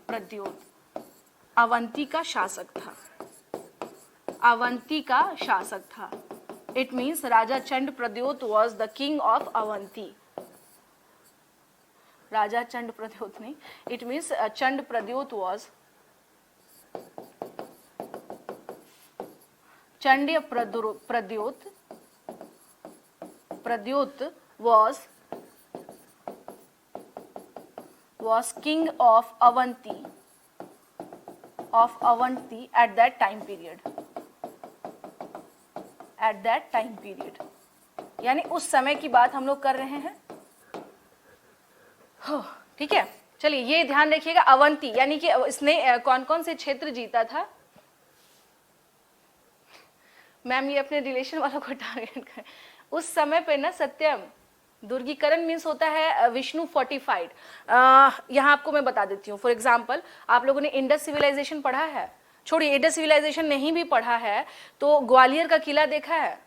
प्रद्योत अवंती का शासक था। It means Raja Chand Pradyot was the king of Avanti. Raja Chand Pradyot नहीं, it means Chand Pradyot was Chandya Pradyot was king of Avanti at that time period. यानी उस समय की बात हम लोग कर रहे हैं। ठीक है, चलिए ये ध्यान रखिएगा। अवंती यानी कि इसने कौन कौन से क्षेत्र जीता था, मैम ये अपने रिलेशन वालों को टारगेट कर, उस समय पे ना सत्यम, दुर्गीकरण मीन्स होता है विष्णु फोर्टिफाइड। यहाँ आपको मैं बता देती हूँ, फॉर एग्जाम्पल आप लोगों ने इंडस सिविलाइजेशन पढ़ा है, छोड़िए इंडस सिविलाइजेशन नहीं भी पढ़ा है तो ग्वालियर का किला देखा है,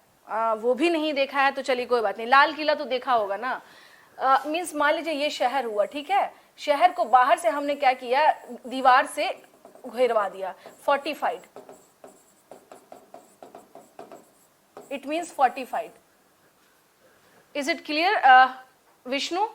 वो भी नहीं देखा है तो चलिए कोई बात नहीं, लाल किला तो देखा होगा ना। मीन्स मान लीजिए ये शहर हुआ, ठीक है, शहर को बाहर से हमने क्या किया, दीवार से घेरवा दिया, fortified, it means fortified. Is it clear Vishnu?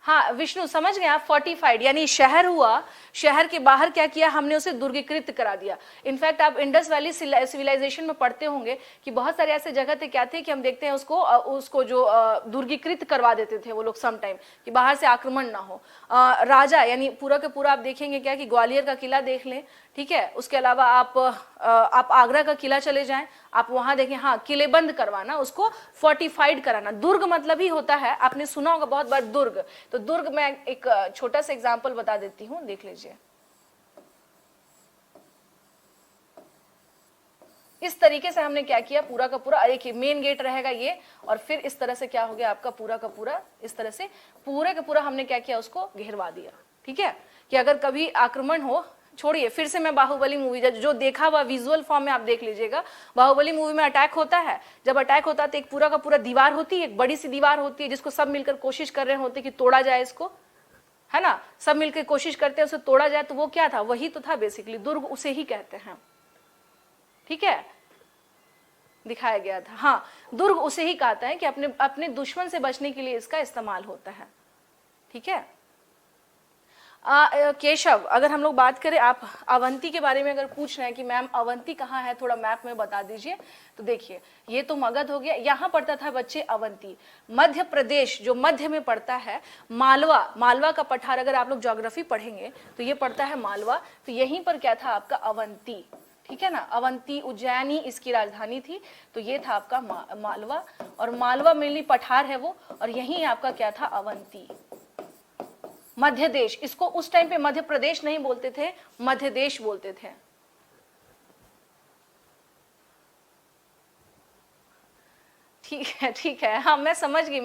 हाँ विष्णु समझ गए आप, फोर्टिफाइड यानी शहर हुआ, शहर के बाहर क्या किया हमने, उसे दुर्गीकृत करा दिया। इनफैक्ट आप इंडस वैली सिविलाइजेशन में पढ़ते होंगे कि बहुत सारे ऐसे जगह थे क्या थे कि हम देखते हैं उसको जो दुर्गीकृत करवा देते थे वो लोग सम टाइम, कि बाहर से आक्रमण ना हो। राजा यानी पूरा के पूरा आप देखेंगे क्या कि ग्वालियर का किला देख लें, ठीक है, उसके अलावा आप आगरा का किला चले जाएं, आप वहां देखें, हाँ किलेबंद करवाना, उसको फोर्टिफाइड कराना। दुर्ग मतलब ही होता है, आपने सुना होगा बहुत बार दुर्ग, तो दुर्ग में एक छोटा सा एग्जांपल बता देती हूं, देख लीजिए। इस तरीके से हमने क्या किया, पूरा का पूरा एक मेन गेट रहेगा ये, और फिर इस तरह से क्या हो गया आपका पूरा का पूरा, इस तरह से पूरे का पूरा हमने क्या किया, उसको घेरवा दिया। ठीक है, कि अगर कभी आक्रमण हो, छोड़िए फिर से मैं बाहुबली मूवी जो देखा हुआ विजुअल फॉर्म में आप देख लीजिएगा, बाहुबली मूवी में अटैक होता है, जब अटैक होता है तो एक पूरा का पूरा दीवार होती है, एक बड़ी सी दीवार होती है जिसको सब मिलकर कोशिश कर रहे होते कि तोड़ा जाए इसको, है ना, सब मिलकर कोशिश करते हैं उसे तोड़ा जाए, तो वो क्या था, वही तो था बेसिकली, दुर्ग उसे ही कहते हैं, ठीक है, दिखाया गया था। हाँ, दुर्ग उसे ही कहता है कि अपने अपने दुश्मन से बचने के लिए इसका इस्तेमाल होता है, ठीक है। केशव, अगर हम लोग बात करें, आप अवंती के बारे में अगर पूछ रहे हैं कि मैम अवंती कहाँ है, थोड़ा मैप में बता दीजिए, तो देखिए ये तो मगध हो गया, यहाँ पड़ता था बच्चे अवंती। मध्य प्रदेश जो मध्य में पड़ता है, मालवा, मालवा का पठार, अगर आप लोग ज्योग्राफी पढ़ेंगे तो ये पड़ता है मालवा, तो यहीं पर क्या था आपका अवंती, ठीक है ना, अवंती उज्जैनी इसकी राजधानी थी, तो ये था आपका मालवा, और मालवा मेनली पठार है वो, और यहीं आपका क्या था, अवंती। मध्य देश, इसको उस टाइम पे मध्य प्रदेश नहीं बोलते थे, मध्य देश बोलते थे। ठीक है, हाँ मैं समझ गई।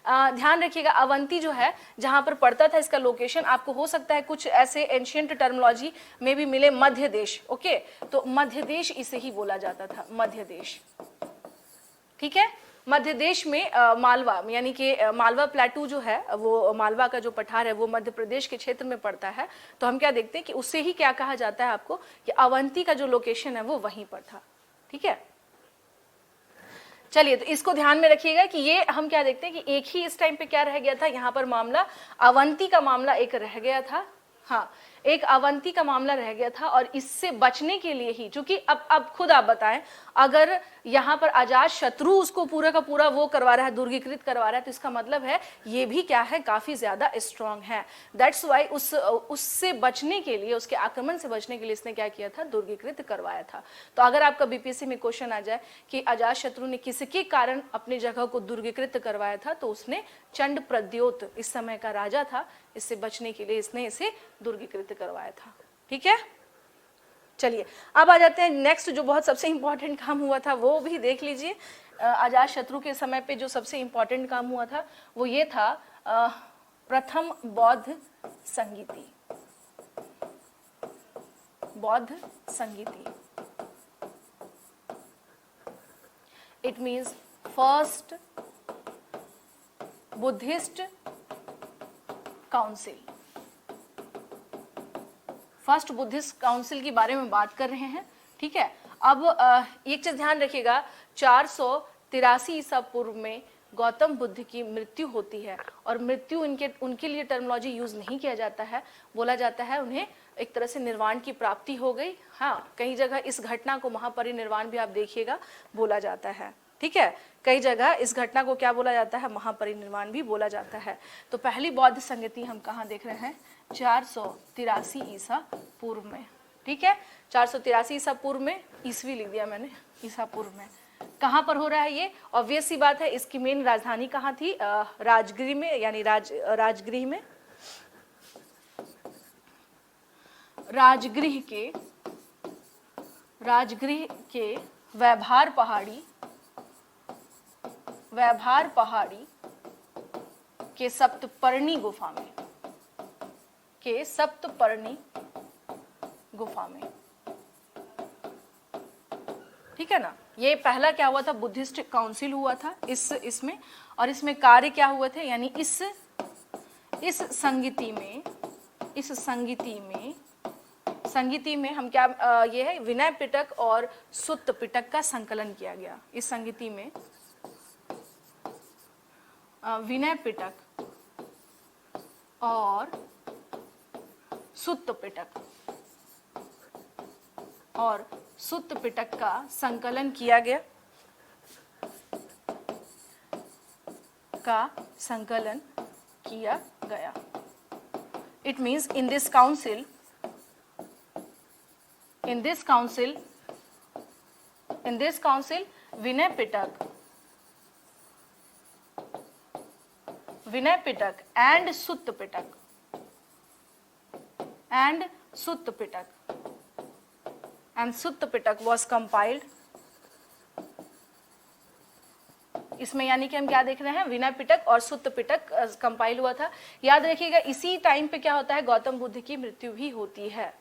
ध्यान रखिएगा, अवंती जो है जहां पर पड़ता था, इसका लोकेशन आपको हो सकता है कुछ ऐसे एंशियंट टर्मिनोलॉजी में भी मिले, मध्य देश, ओके, तो मध्य देश इसे ही बोला जाता था, मध्य देश, ठीक है। मध्य देश में मालवा, यानी कि मालवा प्लेटू जो है, वो मालवा का जो पठार है वो मध्य प्रदेश के क्षेत्र में पड़ता है, तो हम क्या देखते हैं कि उससे ही क्या कहा जाता है आपको, कि अवंती का जो लोकेशन है वो वहीं पर था, ठीक है। चलिए, तो इसको ध्यान में रखिएगा कि ये हम क्या देखते हैं कि एक ही इस टाइम पे क्या रह गया था, यहाँ पर मामला अवंती का मामला एक रह गया था, हाँ, एक अवंती का मामला रह गया था, और इससे बचने के लिए ही, क्योंकि अब खुद आप बताएं, अगर यहाँ पर अजात शत्रु उसको पूरा का पूरा वो करवा रहा है, दुर्गीकृत करवा रहा है, तो इसका मतलब है ये भी क्या है, काफी ज्यादा स्ट्रांग है। दैट्स वाई उससे बचने के लिए, उसके आक्रमण से बचने के लिए इसने क्या किया था, दुर्गीकृत करवाया था। तो अगर आपका बीपीएससी में क्वेश्चन आ जाए कि अजात शत्रु ने किसके कारण अपनी जगह को दुर्गीकृत करवाया था, तो उसने चंड प्रद्योत, इस समय का राजा था, इससे बचने के लिए इसने इसे दुर्गीकृत करवाया था, ठीक है। चलिए, अब आ जाते हैं नेक्स्ट, जो बहुत सबसे इंपॉर्टेंट काम हुआ था वो भी देख लीजिए। अजात शत्रु के समय पे जो सबसे इंपॉर्टेंट काम हुआ था वो ये था, प्रथम बौद्ध संगीति, बौद्ध संगीति, it means first Buddhist council, first Buddhist council के बारे में बात कर रहे हैं, ठीक है। अब एक चीज ध्यान रखिएगा, 483 ईसा पूर्व में गौतम बुद्ध की मृत्यु होती है, और मृत्यु उनके लिए टर्मिनोलॉजी यूज नहीं किया जाता है, बोला जाता है उन्हें एक तरह से निर्वाण की प्राप्ति हो गई। हाँ, कई जगह इस घटना को महापरिनिर्वाण भी आप देखिएगा बोला जाता है, ठीक है, कई जगह इस घटना को क्या बोला जाता है, महापरिनिर्वाण भी बोला जाता है। तो पहली बौद्ध संगति हम कहाँ देख रहे हैं, 483 ईसा पूर्व में, ठीक है, 483 ईसा पूर्व में, ईस्वी लिख दिया मैंने, ईसा पूर्व में। कहाँ पर हो रहा है ये, ऑब्वियस सी बात है, इसकी मेन राजधानी कहाँ थी, राजगृह में, यानी राजगृह में, राजगृह के वैभार पहाड़ी के सप्तपर्णी गुफा में, ठीक है ना। ये पहला क्या हुआ था, बुद्धिस्ट काउंसिल हुआ था इसमें, और इसमें कार्य क्या हुए थे, यानी इस संगीति में हम क्या, ये है विनय पिटक और सुत्त पिटक का संकलन किया गया। इस संगीति में विनय पिटक और सुत्त पिटक का संकलन किया गया। It means in this council Vinaya Pitaka and Sutta Pitaka was compiled। इसमें यानी कि हम क्या देख रहे हैं, विनय पिटक और सुत्त पिटक कंपाइल हुआ था। याद रखिएगा, इसी टाइम पे क्या होता है, गौतम बुद्ध की मृत्यु भी होती है।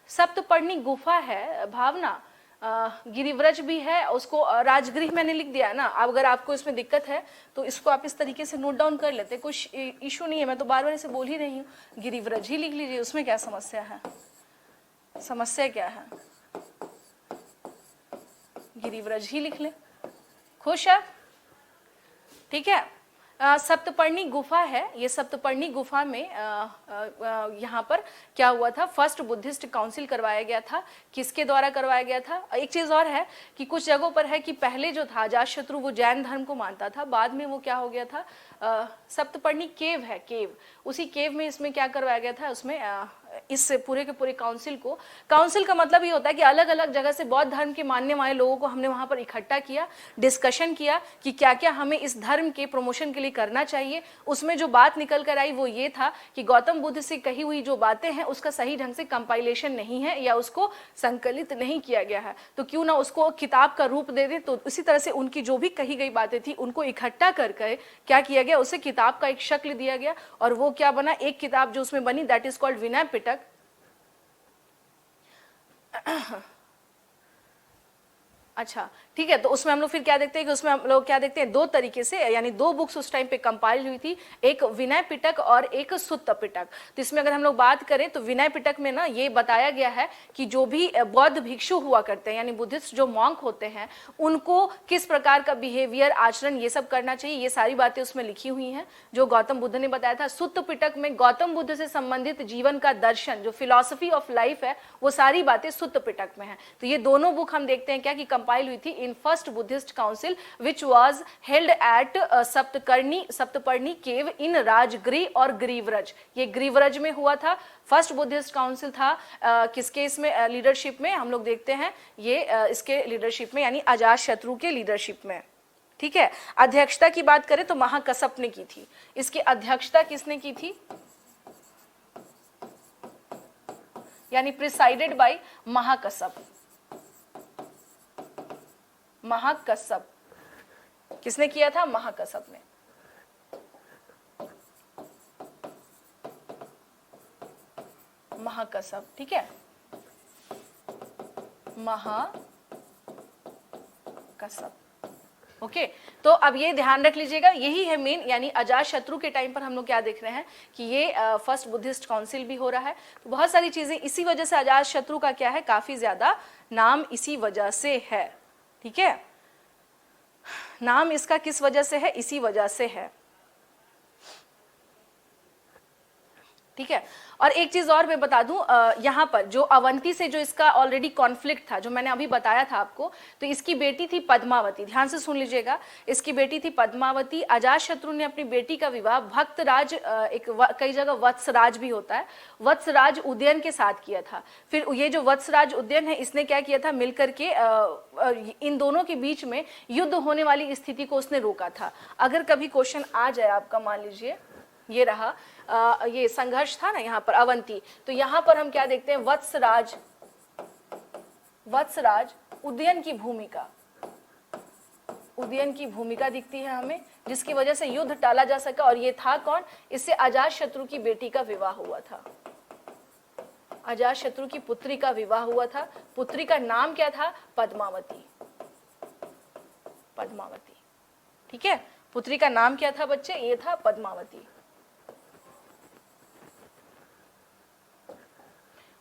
सप्तपर्णी गुफा है भावना, गिरिव्रज भी है, उसको राजगृह मैंने लिख दिया है ना। अब अगर आपको इसमें दिक्कत है तो इसको आप इस तरीके से नोट डाउन कर लेते, कुछ इशू नहीं है, मैं तो बार बार इसे बोल ही रही हूँ, गिरिव्रज ही लिख लीजिए, उसमें क्या समस्या है, समस्या क्या है, गिरिव्रज ही लिख ले, खुश है, ठीक है। सप्तपर्णी गुफा है, ये सप्तपर्णी गुफा में यहाँ पर क्या हुआ था, फर्स्ट बुद्धिस्ट काउंसिल करवाया गया था, किसके द्वारा करवाया गया था। एक चीज और है कि कुछ जगहों पर है कि पहले जो था अजातशत्रु वो जैन धर्म को मानता था, बाद में वो क्या हो गया था, सप्तपर्णी केव है, केव, उसी केव में इसमें क्या करवाया गया था, उसमें इस पूरे के पूरे काउंसिल को, काउंसिल का मतलब ये होता है कि अलग अलग जगह से बौद्ध धर्म के मानने वाले लोगों को हमने वहां पर इकट्ठा किया, डिस्कशन किया कि क्या क्या हमें इस धर्म के प्रमोशन के लिए करना चाहिए। उसमें जो बात निकल कर आई वो ये था कि गौतम बुद्ध से कही हुई जो बातें हैं उसका सही ढंग से कंपाइलेशन नहीं है या उसको संकलित नहीं किया गया है, तो क्यों ना उसको किताब का रूप दे दे। तो इसी तरह से उनकी जो भी कही गई बातें थी उनको इकट्ठा करके क्या किया गया, उसे किताब का एक शक्ल दिया गया, और वो क्या बना, एक किताब जो उसमें बनी, that is called Vinaya Pitaka. अच्छा ठीक है, तो उसमें हम लोग फिर क्या देखते हैं कि उसमें हम लोग क्या देखते हैं, दो तरीके से, यानी दो बुक्स उस टाइम पे कंपाइल हुई थी, एक विनय पिटक और एक सुत्त पिटक। तो इसमें अगर हम लोग बात करें तो विनय पिटक में ना ये बताया गया है कि जो भी बौद्ध भिक्षु हुआ करते हैं, यानी बुद्धिस्ट जो मॉन्क होते हैं, उनको किस प्रकार का बिहेवियर, आचरण, ये सब करना चाहिए, ये सारी बातें उसमें लिखी हुई हैं जो गौतम बुद्ध ने बताया था। सुत्त पिटक में गौतम बुद्ध से संबंधित जीवन का दर्शन, जो फिलॉसफी ऑफ लाइफ है, वो सारी बातें सुत्त पिटक में है। तो ये दोनों बुक हम देखते हैं क्या कि कंपाइल हुई थी in first Buddhist council which was held at Saptaparni cave in Rajgriha और ग्रीवरज। ये ग्रीवरज में हुआ था, फर्स्ट बुद्धिस्ट काउंसिल था। किसके इसमें लीडरशिप में हम लोग देखते हैं, ये इसके लीडरशिप में, यानी अजातशत्रु के लीडरशिप में, ठीक है। अध्यक्षता की बात करें तो महाकसप ने की थी, इसकी अध्यक्षता किसने की थी, यानी प्रिसाइडेड बाय महाकसप। महाकसप किसने किया था, महाकसप ने। महाकसप, ठीक है, महाकसप, ओके। तो अब ये ध्यान रख लीजिएगा, यही है मेन, यानी अजातशत्रु के टाइम पर हम लोग क्या देख रहे हैं कि ये फर्स्ट बुद्धिस्ट काउंसिल भी हो रहा है। तो बहुत सारी चीजें इसी वजह से अजातशत्रु का क्या है, काफी ज्यादा नाम इसी वजह से है, ठीक है। नाम इसका किस वजह से है, इसी वजह से है, ठीक है। और एक चीज और मैं बता दूं, यहाँ पर जो अवंती से जो इसका ऑलरेडी कॉन्फ्लिक्ट था, जो मैंने अभी बताया था आपको, तो इसकी बेटी थी पद्मावती, ध्यान से सुन लीजिएगा, इसकी बेटी थी पद्मावती। अजातशत्रु ने अपनी बेटी का विवाह भक्तराज, कई जगह वत्सराज भी होता है, वत्सराज उदयन के साथ किया था। फिर ये जो वत्सराज उदयन है, इसने क्या किया था, मिलकर के इन दोनों के बीच में युद्ध होने वाली स्थिति को उसने रोका था। अगर कभी क्वेश्चन आ जाए आपका, मान लीजिए ये रहा, ये संघर्ष था ना यहाँ पर अवंती, तो यहाँ पर हम क्या देखते हैं, वत्सराज उदयन की भूमिका दिखती है हमें, जिसकी वजह से युद्ध टाला जा सका। और ये था कौन, इससे अजातशत्रु की बेटी का विवाह हुआ था, अजातशत्रु की पुत्री का विवाह हुआ था। पुत्री का नाम क्या था, पद्मावती, ठीक है। पुत्री का नाम क्या था बच्चे, ये था पद्मावती।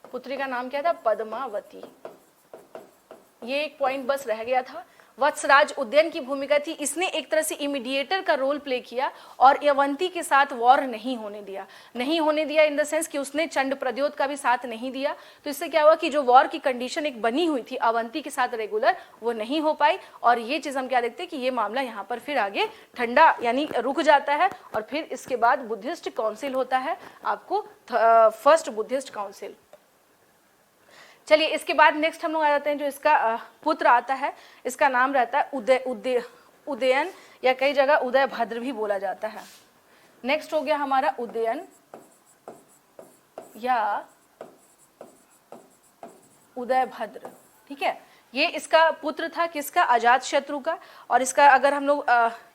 पुत्री का नाम क्या था, पद्मावती। ये एक पॉइंट बस रह गया था। वत्सराज उदयन की भूमिका थी, इसने एक तरह से इमीडिएटर का रोल प्ले किया और अवंती के साथ वॉर नहीं होने दिया इन द सेंस कि उसने चंड प्रद्योत का भी साथ नहीं दिया। तो इससे क्या हुआ कि जो वॉर की कंडीशन एक बनी हुई थी अवंती के साथ रेगुलर, वो नहीं हो पाई। और ये चीज हम क्या देखते हैं कि ये मामला यहाँ पर फिर आगे ठंडा यानी रुक जाता है, और फिर इसके बाद बुद्धिस्ट काउंसिल होता है आपको, फर्स्ट बुद्धिस्ट काउंसिल। चलिए इसके बाद नेक्स्ट हम लोग आ जाते हैं, जो इसका पुत्र आता है, इसका नाम रहता है उदयन, या कई जगह उदय भद्र भी बोला जाता है। नेक्स्ट हो गया हमारा उदयन या उदय भद्र, ठीक है। ये इसका पुत्र था किसका, अजातशत्रु का। और इसका अगर हम लोग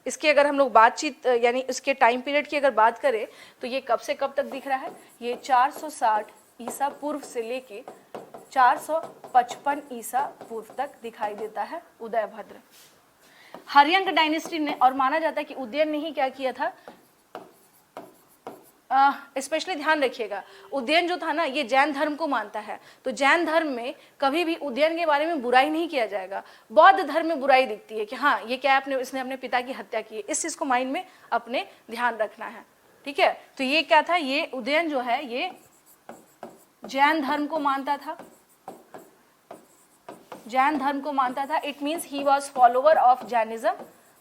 इसकी अगर हम लोग बातचीत यानी इसके टाइम पीरियड की अगर बात करें तो ये कब से कब तक दिख रहा है, ये 460 ईसा पूर्व से लेके 455 ईसा पूर्व तक दिखाई देता है उदयभद्र। हर्यंक डायनेस्टी ने, और माना जाता है कि उदयन ने ही क्या किया था, स्पेशली ध्यान रखिएगा, उदयन जो था ना ये जैन धर्म को मानता है, तो जैन धर्म में कभी भी उदयन के बारे में बुराई नहीं किया जाएगा। बौद्ध धर्म में बुराई दिखती है कि हाँ ये क्या है, इसने अपने पिता की हत्या की है, इस चीज को माइंड में अपने ध्यान रखना है, ठीक है। तो ये क्या था, ये उदयन जो है ये जैन धर्म को मानता था, जैन धर्म को मानता था। It means he was follower of Jainism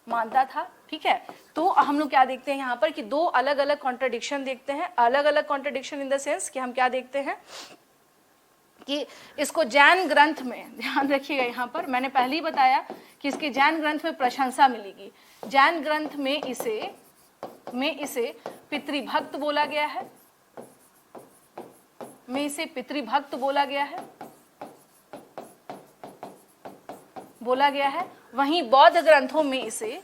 मानता था, ठीक है। तो हम लोग क्या देखते हैं यहाँ पर कि दो अलग अलग कॉन्ट्रडिक्शन देखते हैं, अलग अलग कॉन्ट्रडिक्शन इन द सेंस कि हम क्या देखते हैं कि इसको जैन ग्रंथ में, ध्यान रखिएगा यहाँ पर मैंने पहले ही बताया कि इसके जैन ग्रंथ में प्रशंसा मिलेगी। जैन ग्रंथ में इसे पितृभक्त बोला गया है, बोला गया है। वहीं बौद्ध ग्रंथों में इसे,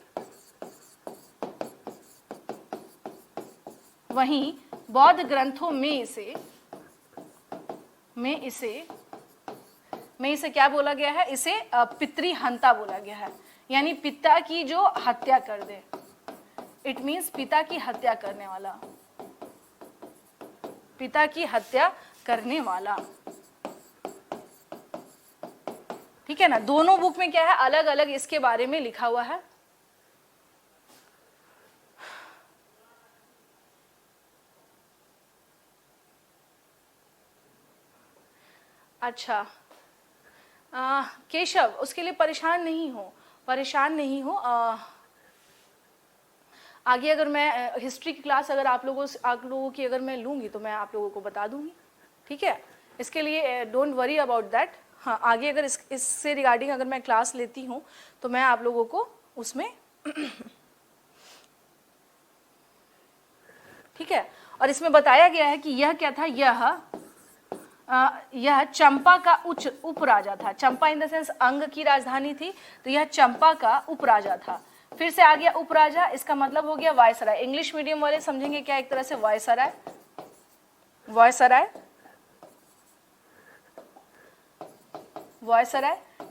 क्या बोला गया है, इसे पितृहंता बोला गया है, यानी पिता की जो हत्या कर दे। इट मीन्स पिता की हत्या करने वाला, ठीक है ना। दोनों बुक में क्या है, अलग अलग इसके बारे में लिखा हुआ है। अच्छा केशव, उसके लिए परेशान नहीं हो। आगे अगर मैं हिस्ट्री की क्लास अगर आप लोगों की अगर मैं लूंगी तो मैं आप लोगों को बता दूंगी, ठीक है। इसके लिए डोंट वरी अबाउट दैट। हाँ, आगे अगर इससे रिगार्डिंग अगर मैं क्लास लेती हूँ तो मैं आप लोगों को उसमें ठीक है। और इसमें बताया गया है कि यह क्या था, यह चंपा का उपराजा था। चंपा इन द सेंस अंग की राजधानी थी, तो यह चंपा का उपराजा था। फिर से आ गया उपराजा, इसका मतलब हो गया वायसराय। इंग्लिश मीडियम वाले समझेंगे क्या, एक तरह से वायसराय,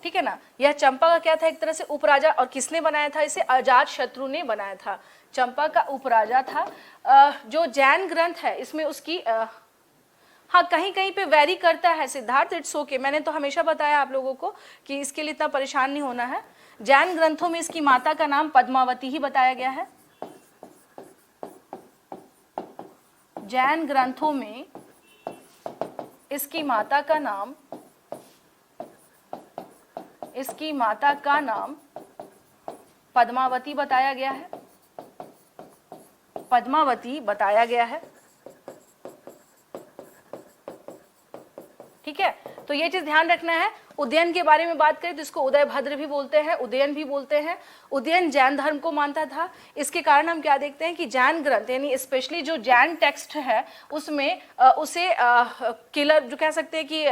ठीक है ना। यह चंपा का क्या था, एक तरह से उपराजा, और किसने बनाया था इसे, अजातशत्रु ने बनाया था। चंपा का उपराजा था। जो जैन ग्रंथ है इसमें उसकी हाँ कहीं कहीं पे वेरी करता है सिद्धार्थ, इट्स ओके। मैंने तो हमेशा बताया आप लोगों को कि इसके लिए इतना परेशान नहीं होना है। जैन ग्रंथों में इसकी माता का नाम पद्मावती ही बताया गया है। जैन ग्रंथों में इसकी माता का नाम पद्मावती बताया गया है, ठीक है। तो ये चीज ध्यान रखना है। उदयन के बारे में बात करें तो इसको उदयभद्र भी बोलते हैं, उदयन भी बोलते हैं। उदयन जैन धर्म को मानता था। इसके कारण हम क्या देखते हैं कि जैन ग्रंथ यानी स्पेशली जो जैन टेक्स्ट है उसमें उसे किलर जो कह सकते हैं कि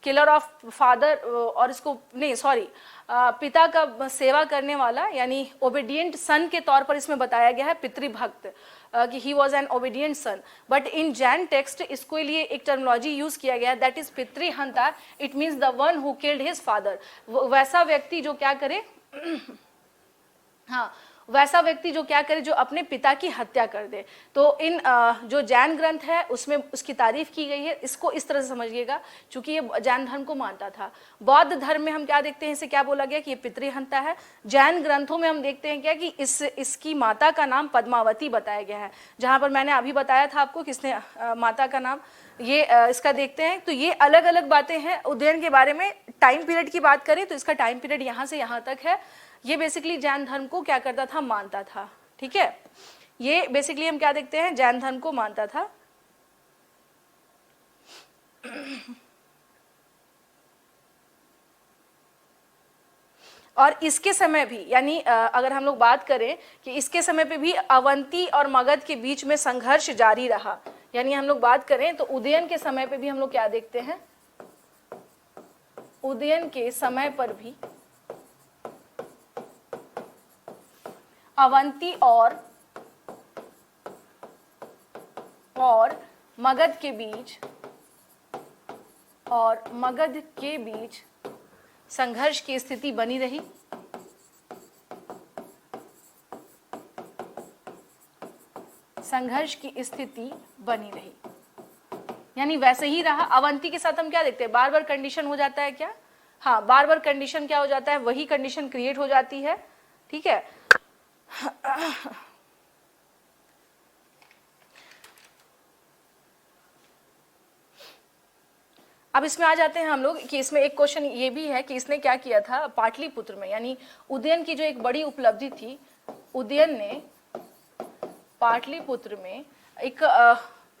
किलर ऑफ फादर, और इसको नहीं सॉरी पिता का सेवा करने वाला यानी ओबीडियंट सन के तौर पर इसमें बताया गया है, पितृभक्त, कि he was an obedient son. But in Jain text इसको लिए एक टर्मिनोलॉजी यूज किया गया, दैट इज पितृहंता। It means the one who killed his father. वैसा व्यक्ति जो क्या करे हाँ वैसा व्यक्ति जो क्या करे, जो अपने पिता की हत्या कर दे। तो इन जो जैन ग्रंथ है उसमें उसकी तारीफ की गई है। इसको इस तरह से समझिएगा, क्योंकि ये जैन धर्म को मानता था। बौद्ध धर्म में हम क्या देखते हैं, इसे क्या बोला गया कि ये पितृहंता है। जैन ग्रंथों में हम देखते हैं क्या कि इसकी माता का नाम पद्मावती बताया गया है। जहां पर मैंने अभी बताया था आपको किसने माता का नाम, ये इसका देखते हैं। तो ये अलग अलग बातें हैं उदयन के बारे में। टाइम पीरियड की बात करें तो इसका टाइम पीरियड यहाँ से यहाँ तक है। ये बेसिकली जैन धर्म को क्या करता था, मानता था, ठीक है। ये बेसिकली हम क्या देखते हैं, जैन धर्म को मानता था। और इसके समय भी यानी अगर हम लोग बात करें कि इसके समय पे भी अवंती और मगध के बीच में संघर्ष जारी रहा। यानी हम लोग बात करें तो उदयन के समय पे भी हम लोग क्या देखते हैं, उदयन के समय पर भी अवंती और मगध के बीच और मगध के बीच संघर्ष की स्थिति बनी रही। संघर्ष की स्थिति बनी रही यानी वैसे ही रहा। अवंती के साथ हम क्या देखते हैं, बार बार कंडीशन हो जाता है क्या, हाँ बार बार कंडीशन क्या हो जाता है, वही कंडीशन क्रिएट हो जाती है। ठीक है, अब इसमें आ जाते हैं हम लोग कि इसमें एक क्वेश्चन ये भी है कि इसने क्या किया था पाटलिपुत्र में, यानी उदयन की जो एक बड़ी उपलब्धि थी, उदयन ने पाटलिपुत्र में एक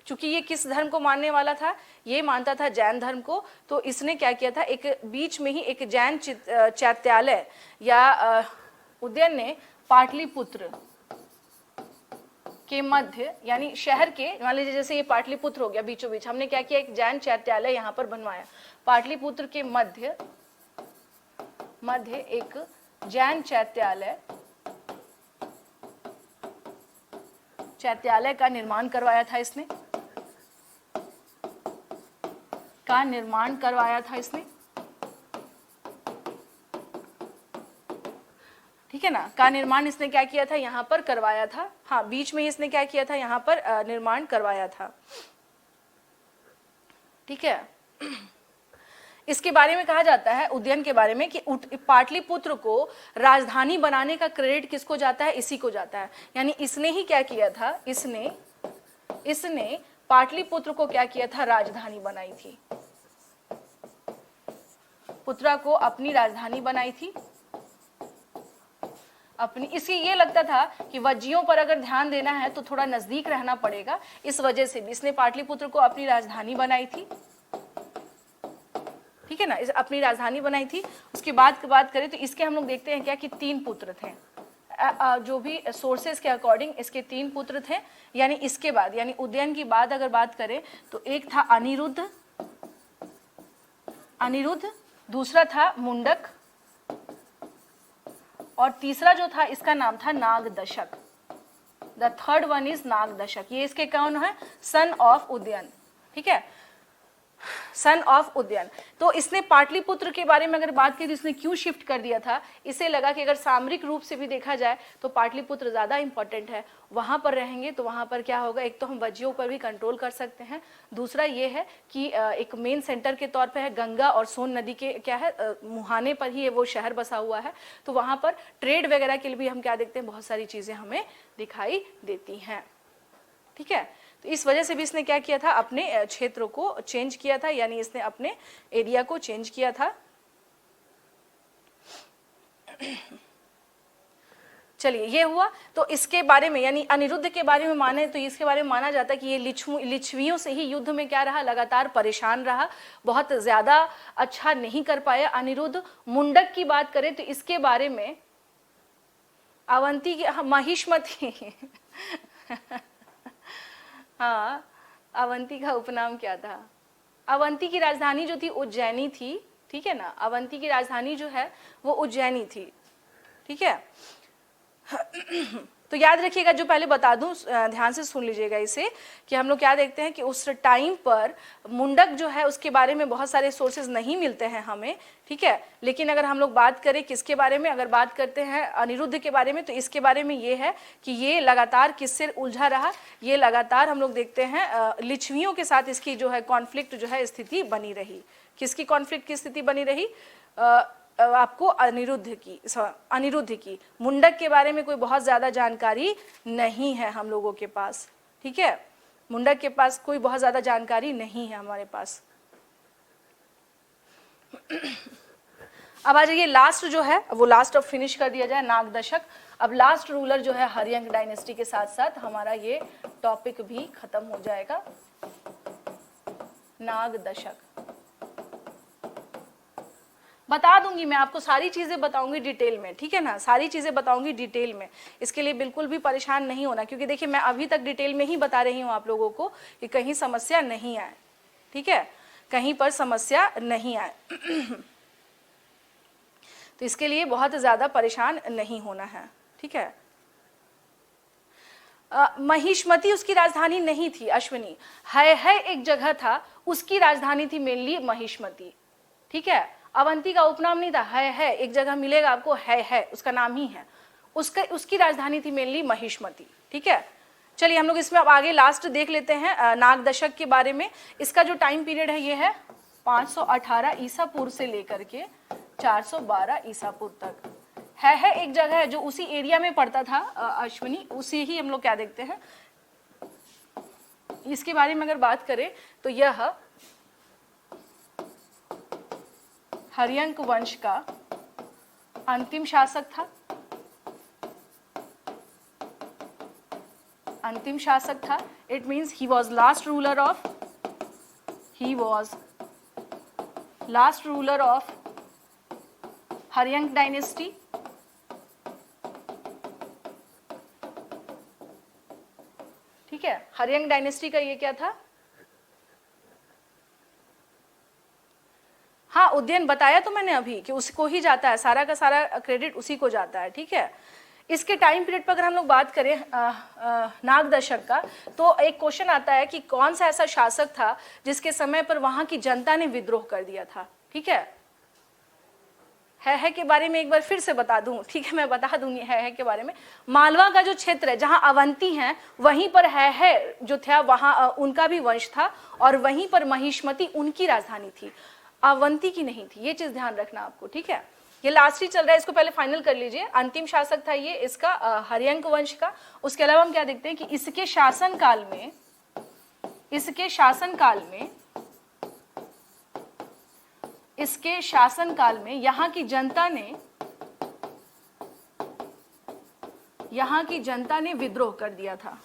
चूंकि ये किस धर्म को मानने वाला था, ये मानता था जैन धर्म को, तो इसने क्या किया था, एक बीच में ही एक जैन चैत्यालय या उदयन ने पाटलिपुत्र के मध्य यानी शहर के, मान लीजिए जैसे ये पाटलिपुत्र हो गया बीचों बीच, हमने क्या किया एक जैन चैत्यालय यहाँ पर बनवाया। पाटलिपुत्र के मध्य एक जैन चैत्यालय का निर्माण करवाया था इसने, ठीक है ना, का निर्माण इसने क्या किया था, यहाँ पर करवाया था। हाँ बीच में इसने क्या किया था, यहाँ पर निर्माण करवाया था। ठीक है, इसके बारे में कहा जाता है उदयन के बारे में कि पाटलिपुत्र को राजधानी बनाने का क्रेडिट किसको जाता है, इसी को जाता है। यानी इसने ही क्या किया था, इसने पाटलिपुत्र को क्या किया था, राजधानी बनाई थी, पुत्रा को अपनी राजधानी बनाई थी अपनी। इसकी ये लगता था कि वज्जियों पर अगर ध्यान देना है तो थोड़ा नजदीक रहना पड़ेगा, इस वजह से भी इसने पाटलिपुत्र को अपनी राजधानी बनाई थी। ठीक है ना, इस अपनी राजधानी बनाई थी। उसके बाद की बात करें तो इसके हम लोग देखते हैं क्या कि 3 पुत्र थे, जो भी सोर्सेस के अकॉर्डिंग इसके 3 पुत्र थे। यानी इसके बाद यानी उदयन की बाद अगर बात करें तो एक था अनिरुद्ध, दूसरा था मुंडक और तीसरा जो था इसका नाम था Nagdashak. The third one is Nagdashak. ये इसके कौन है, सन ऑफ उदयन। ठीक है, सन ऑफ उदयन। तो इसने पाटलिपुत्र के बारे में अगर बात की तो इसने क्यों शिफ्ट कर दिया था, इसे लगा कि अगर सामरिक रूप से भी देखा जाए तो पाटलिपुत्र ज्यादा इंपॉर्टेंट है, वहां पर रहेंगे तो वहां पर क्या होगा, एक तो हम वज्जियों पर भी कंट्रोल कर सकते हैं, दूसरा ये है कि एक मेन सेंटर के तौर पे है, गंगा और सोन नदी के क्या है मुहाने पर ही वो शहर बसा हुआ है, तो वहां पर ट्रेड वगैरह के लिए भी हम क्या देखते हैं, बहुत सारी चीजें हमें दिखाई देती हैं। ठीक है, तो इस वजह से भी इसने क्या किया था, अपने क्षेत्र को चेंज किया था, यानी इसने अपने एरिया को चेंज किया था। चलिए ये हुआ। तो इसके बारे में यानी अनिरुद्ध के बारे में माने तो इसके बारे में माना जाता है कि ये लिच्छवियों से ही युद्ध में क्या रहा, लगातार परेशान रहा, बहुत ज्यादा अच्छा नहीं कर पाया अनिरुद्ध। मुंडक की बात करें तो इसके बारे में अवंती की महिष्मती हाँ, अवंती का उपनाम क्या था, अवंती की राजधानी जो थी उज्जैनी थी। ठीक है ना, अवंती की राजधानी जो है वो उज्जैनी थी। ठीक है, तो याद रखिएगा, जो पहले बता दूं ध्यान से सुन लीजिएगा इसे, कि हम लोग क्या देखते हैं कि उस टाइम पर मुंडक जो है उसके बारे में बहुत सारे सोर्सेज नहीं मिलते हैं हमें। ठीक है, लेकिन अगर हम लोग बात करें किसके बारे में, अगर बात करते हैं अनिरुद्ध के बारे में, तो इसके बारे में ये है कि ये लगातार किससे उलझा रहा, ये लगातार हम लोग देखते हैं लिच्छवियों के साथ इसकी जो है कॉन्फ्लिक्ट जो है स्थिति बनी रही। किसकी कॉन्फ्लिक्ट की स्थिति बनी रही, आपको अनिरुद्ध की। मुंडक के बारे में कोई बहुत ज्यादा जानकारी नहीं है हम लोगों के पास। ठीक है, मुंडक के पास कोई बहुत ज्यादा जानकारी नहीं है हमारे पास। अब आ जाइए, लास्ट जो है वो लास्ट अब फिनिश कर दिया जाए, नागदशक। अब लास्ट रूलर जो है हर्यंक डायनेस्टी के साथ साथ हमारा ये टॉपिक भी खत्म हो जाएगा, नागदशक। बता दूंगी मैं आपको, सारी चीजें बताऊंगी डिटेल में। ठीक है ना, सारी चीजें बताऊंगी डिटेल में, इसके लिए बिल्कुल भी परेशान नहीं होना, क्योंकि देखिए मैं अभी तक डिटेल में ही बता रही हूँ आप लोगों को कि कहीं समस्या नहीं आए। ठीक है, कहीं पर समस्या नहीं आए तो इसके लिए बहुत ज्यादा परेशान नहीं होना है। ठीक है, महिष्मति उसकी राजधानी नहीं थी अश्विनी, है एक जगह था, उसकी राजधानी थी मेनली महिष्मति, ठीक है। अवंती का उपनाम नहीं था, है एक जगह मिलेगा आपको, है उसका नाम ही है, उसकी राजधानी थी मेनली महिष्मति, ठीक है। चलिए हम लोग इसमें अब आगे लास्ट देख लेते हैं नाग दशक के बारे में। इसका जो टाइम पीरियड है ये है 518 ईसा पूर्व से लेकर के 412 ईसा पूर्व तक। है एक जगह है जो उसी एरिया में पड़ता था अश्विनी, उसी ही हम लोग क्या देखते हैं इसके बारे में अगर बात करें तो यह हर्यंक वंश का अंतिम शासक था, अंतिम शासक था। It means he was last ruler of Haryanka dynasty. ठीक है, हर्यंक डायनेस्टी का ये क्या था, हाँ उद्यन बताया तो मैंने अभी कि उसको ही जाता है, सारा का सारा क्रेडिट उसी को जाता है, ठीक है। इसके टाइम पीरियड पर अगर हम लोग बात करें नाग दशक का, तो एक क्वेश्चन आता है कि कौन सा ऐसा शासक था जिसके समय पर वहां की जनता ने विद्रोह कर दिया था, ठीक है के बारे में एक बार फिर से बता दूं, ठीक है मैं बता दूंगी है के बारे में। मालवा का जो क्षेत्र है जहां अवंती हैं वहीं पर है जो था वहां उनका भी वंश था, और वहीं पर महिष्मति उनकी राजधानी थी, अवंती की नहीं थी, ये चीज ध्यान रखना आपको, ठीक है। ये लास्ट ही चल रहा है, इसको पहले फाइनल कर लीजिए। अंतिम शासक था ये इसका हर्यंक वंश का। उसके अलावा हम क्या देखते हैं कि इसके शासनकाल में यहाँ की जनता ने विद्रोह कर दिया था।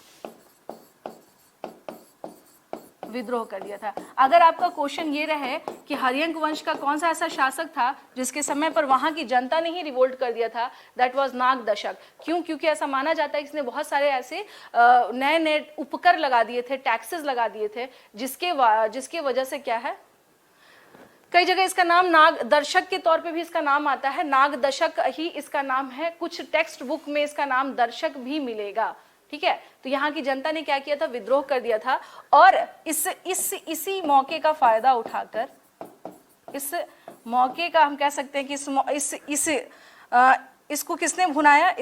अगर आपका क्वेश्चन ये रहे कि हर्यंक वंश का कौन सा ऐसा शासक था जिसके समय पर वहां की जनता ने ही रिवोल्ट कर दिया था, दैट वाज नाग दशक। क्यों? क्योंकि ऐसा माना जाता है कि इसने बहुत सारे ऐसे नए नए उपकर लगा दिए थे, टैक्सेस लगा दिए थे, जिसके वजह से क्या है, कई जगह इसका नाम नाग दर्शक के तौर पे भी इसका नाम आता है, नाग दशक ही इसका नाम है, कुछ टेक्स्ट बुक में इसका नाम दर्शक भी मिलेगा, ठीक है। तो यहाँ की जनता ने क्या किया था, विद्रोह कर दिया था, और इसी मौके का फायदा उठाकर, इस मौके का हम कह सकते हैं कि इसको किसने भुनाया,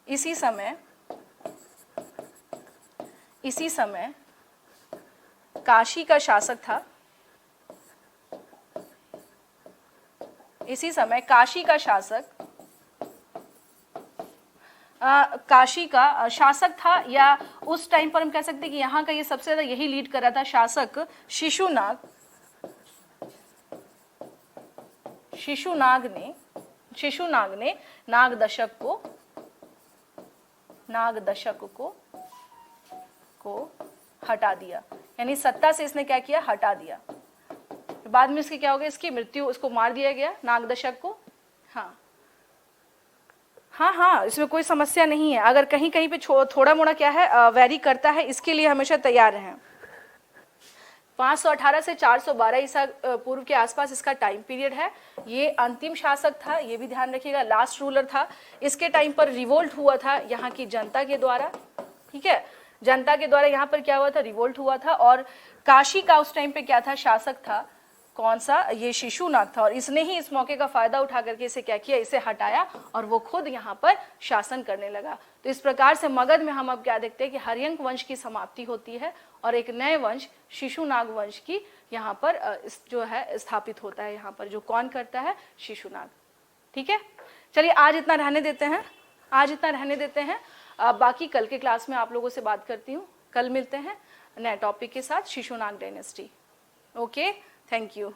इसी समय काशी का शासक था, इसी समय काशी का शासक था, या उस टाइम पर हम कह सकते हैं कि यहाँ का ये सबसे ज्यादा यही लीड कर रहा था शासक शिशुनाग ने नाग दशक को हटा दिया, यानी सत्ता से इसने क्या किया, हटा दिया। बाद में इसकी क्या हो गया, इसकी मृत्यु, इसको मार दिया गया नाग दशक को। हाँ, इसमें कोई समस्या नहीं है। अगर कहीं कहीं पे थोड़ा मोड़ा क्या है वेरी करता है, इसके लिए हमेशा तैयार रहें। 518 से 412 ईसा पूर्व के आसपास इसका टाइम पीरियड है। ये अंतिम शासक था, ये भी ध्यान रखिएगा, लास्ट रूलर था। इसके टाइम पर रिवोल्ट हुआ था यहाँ की जनता के द्वारा, ठीक है, जनता के द्वारा यहाँ पर क्या हुआ था, रिवोल्ट हुआ था। और काशी का उस टाइम पे क्या था, शासक था, कौन सा, ये शिशुनाग था, और इसने ही इस मौके का फायदा उठा करके इसे क्या किया, इसे हटाया, और वो खुद यहाँ पर शासन करने लगा। तो इस प्रकार से मगध में हम अब क्या देखते हैं कि हर्यंक वंश की समाप्ति होती है और एक नए वंश शिशुनाग वंश की यहाँ पर जो है स्थापित होता है। यहाँ पर जो कौन करता है, शिशुनाग, ठीक है। चलिए आज इतना रहने देते हैं, बाकी कल के क्लास में आप लोगों से बात करती हूँ। कल मिलते हैं नए टॉपिक के साथ, Shishunag dynasty. Okay, thank you.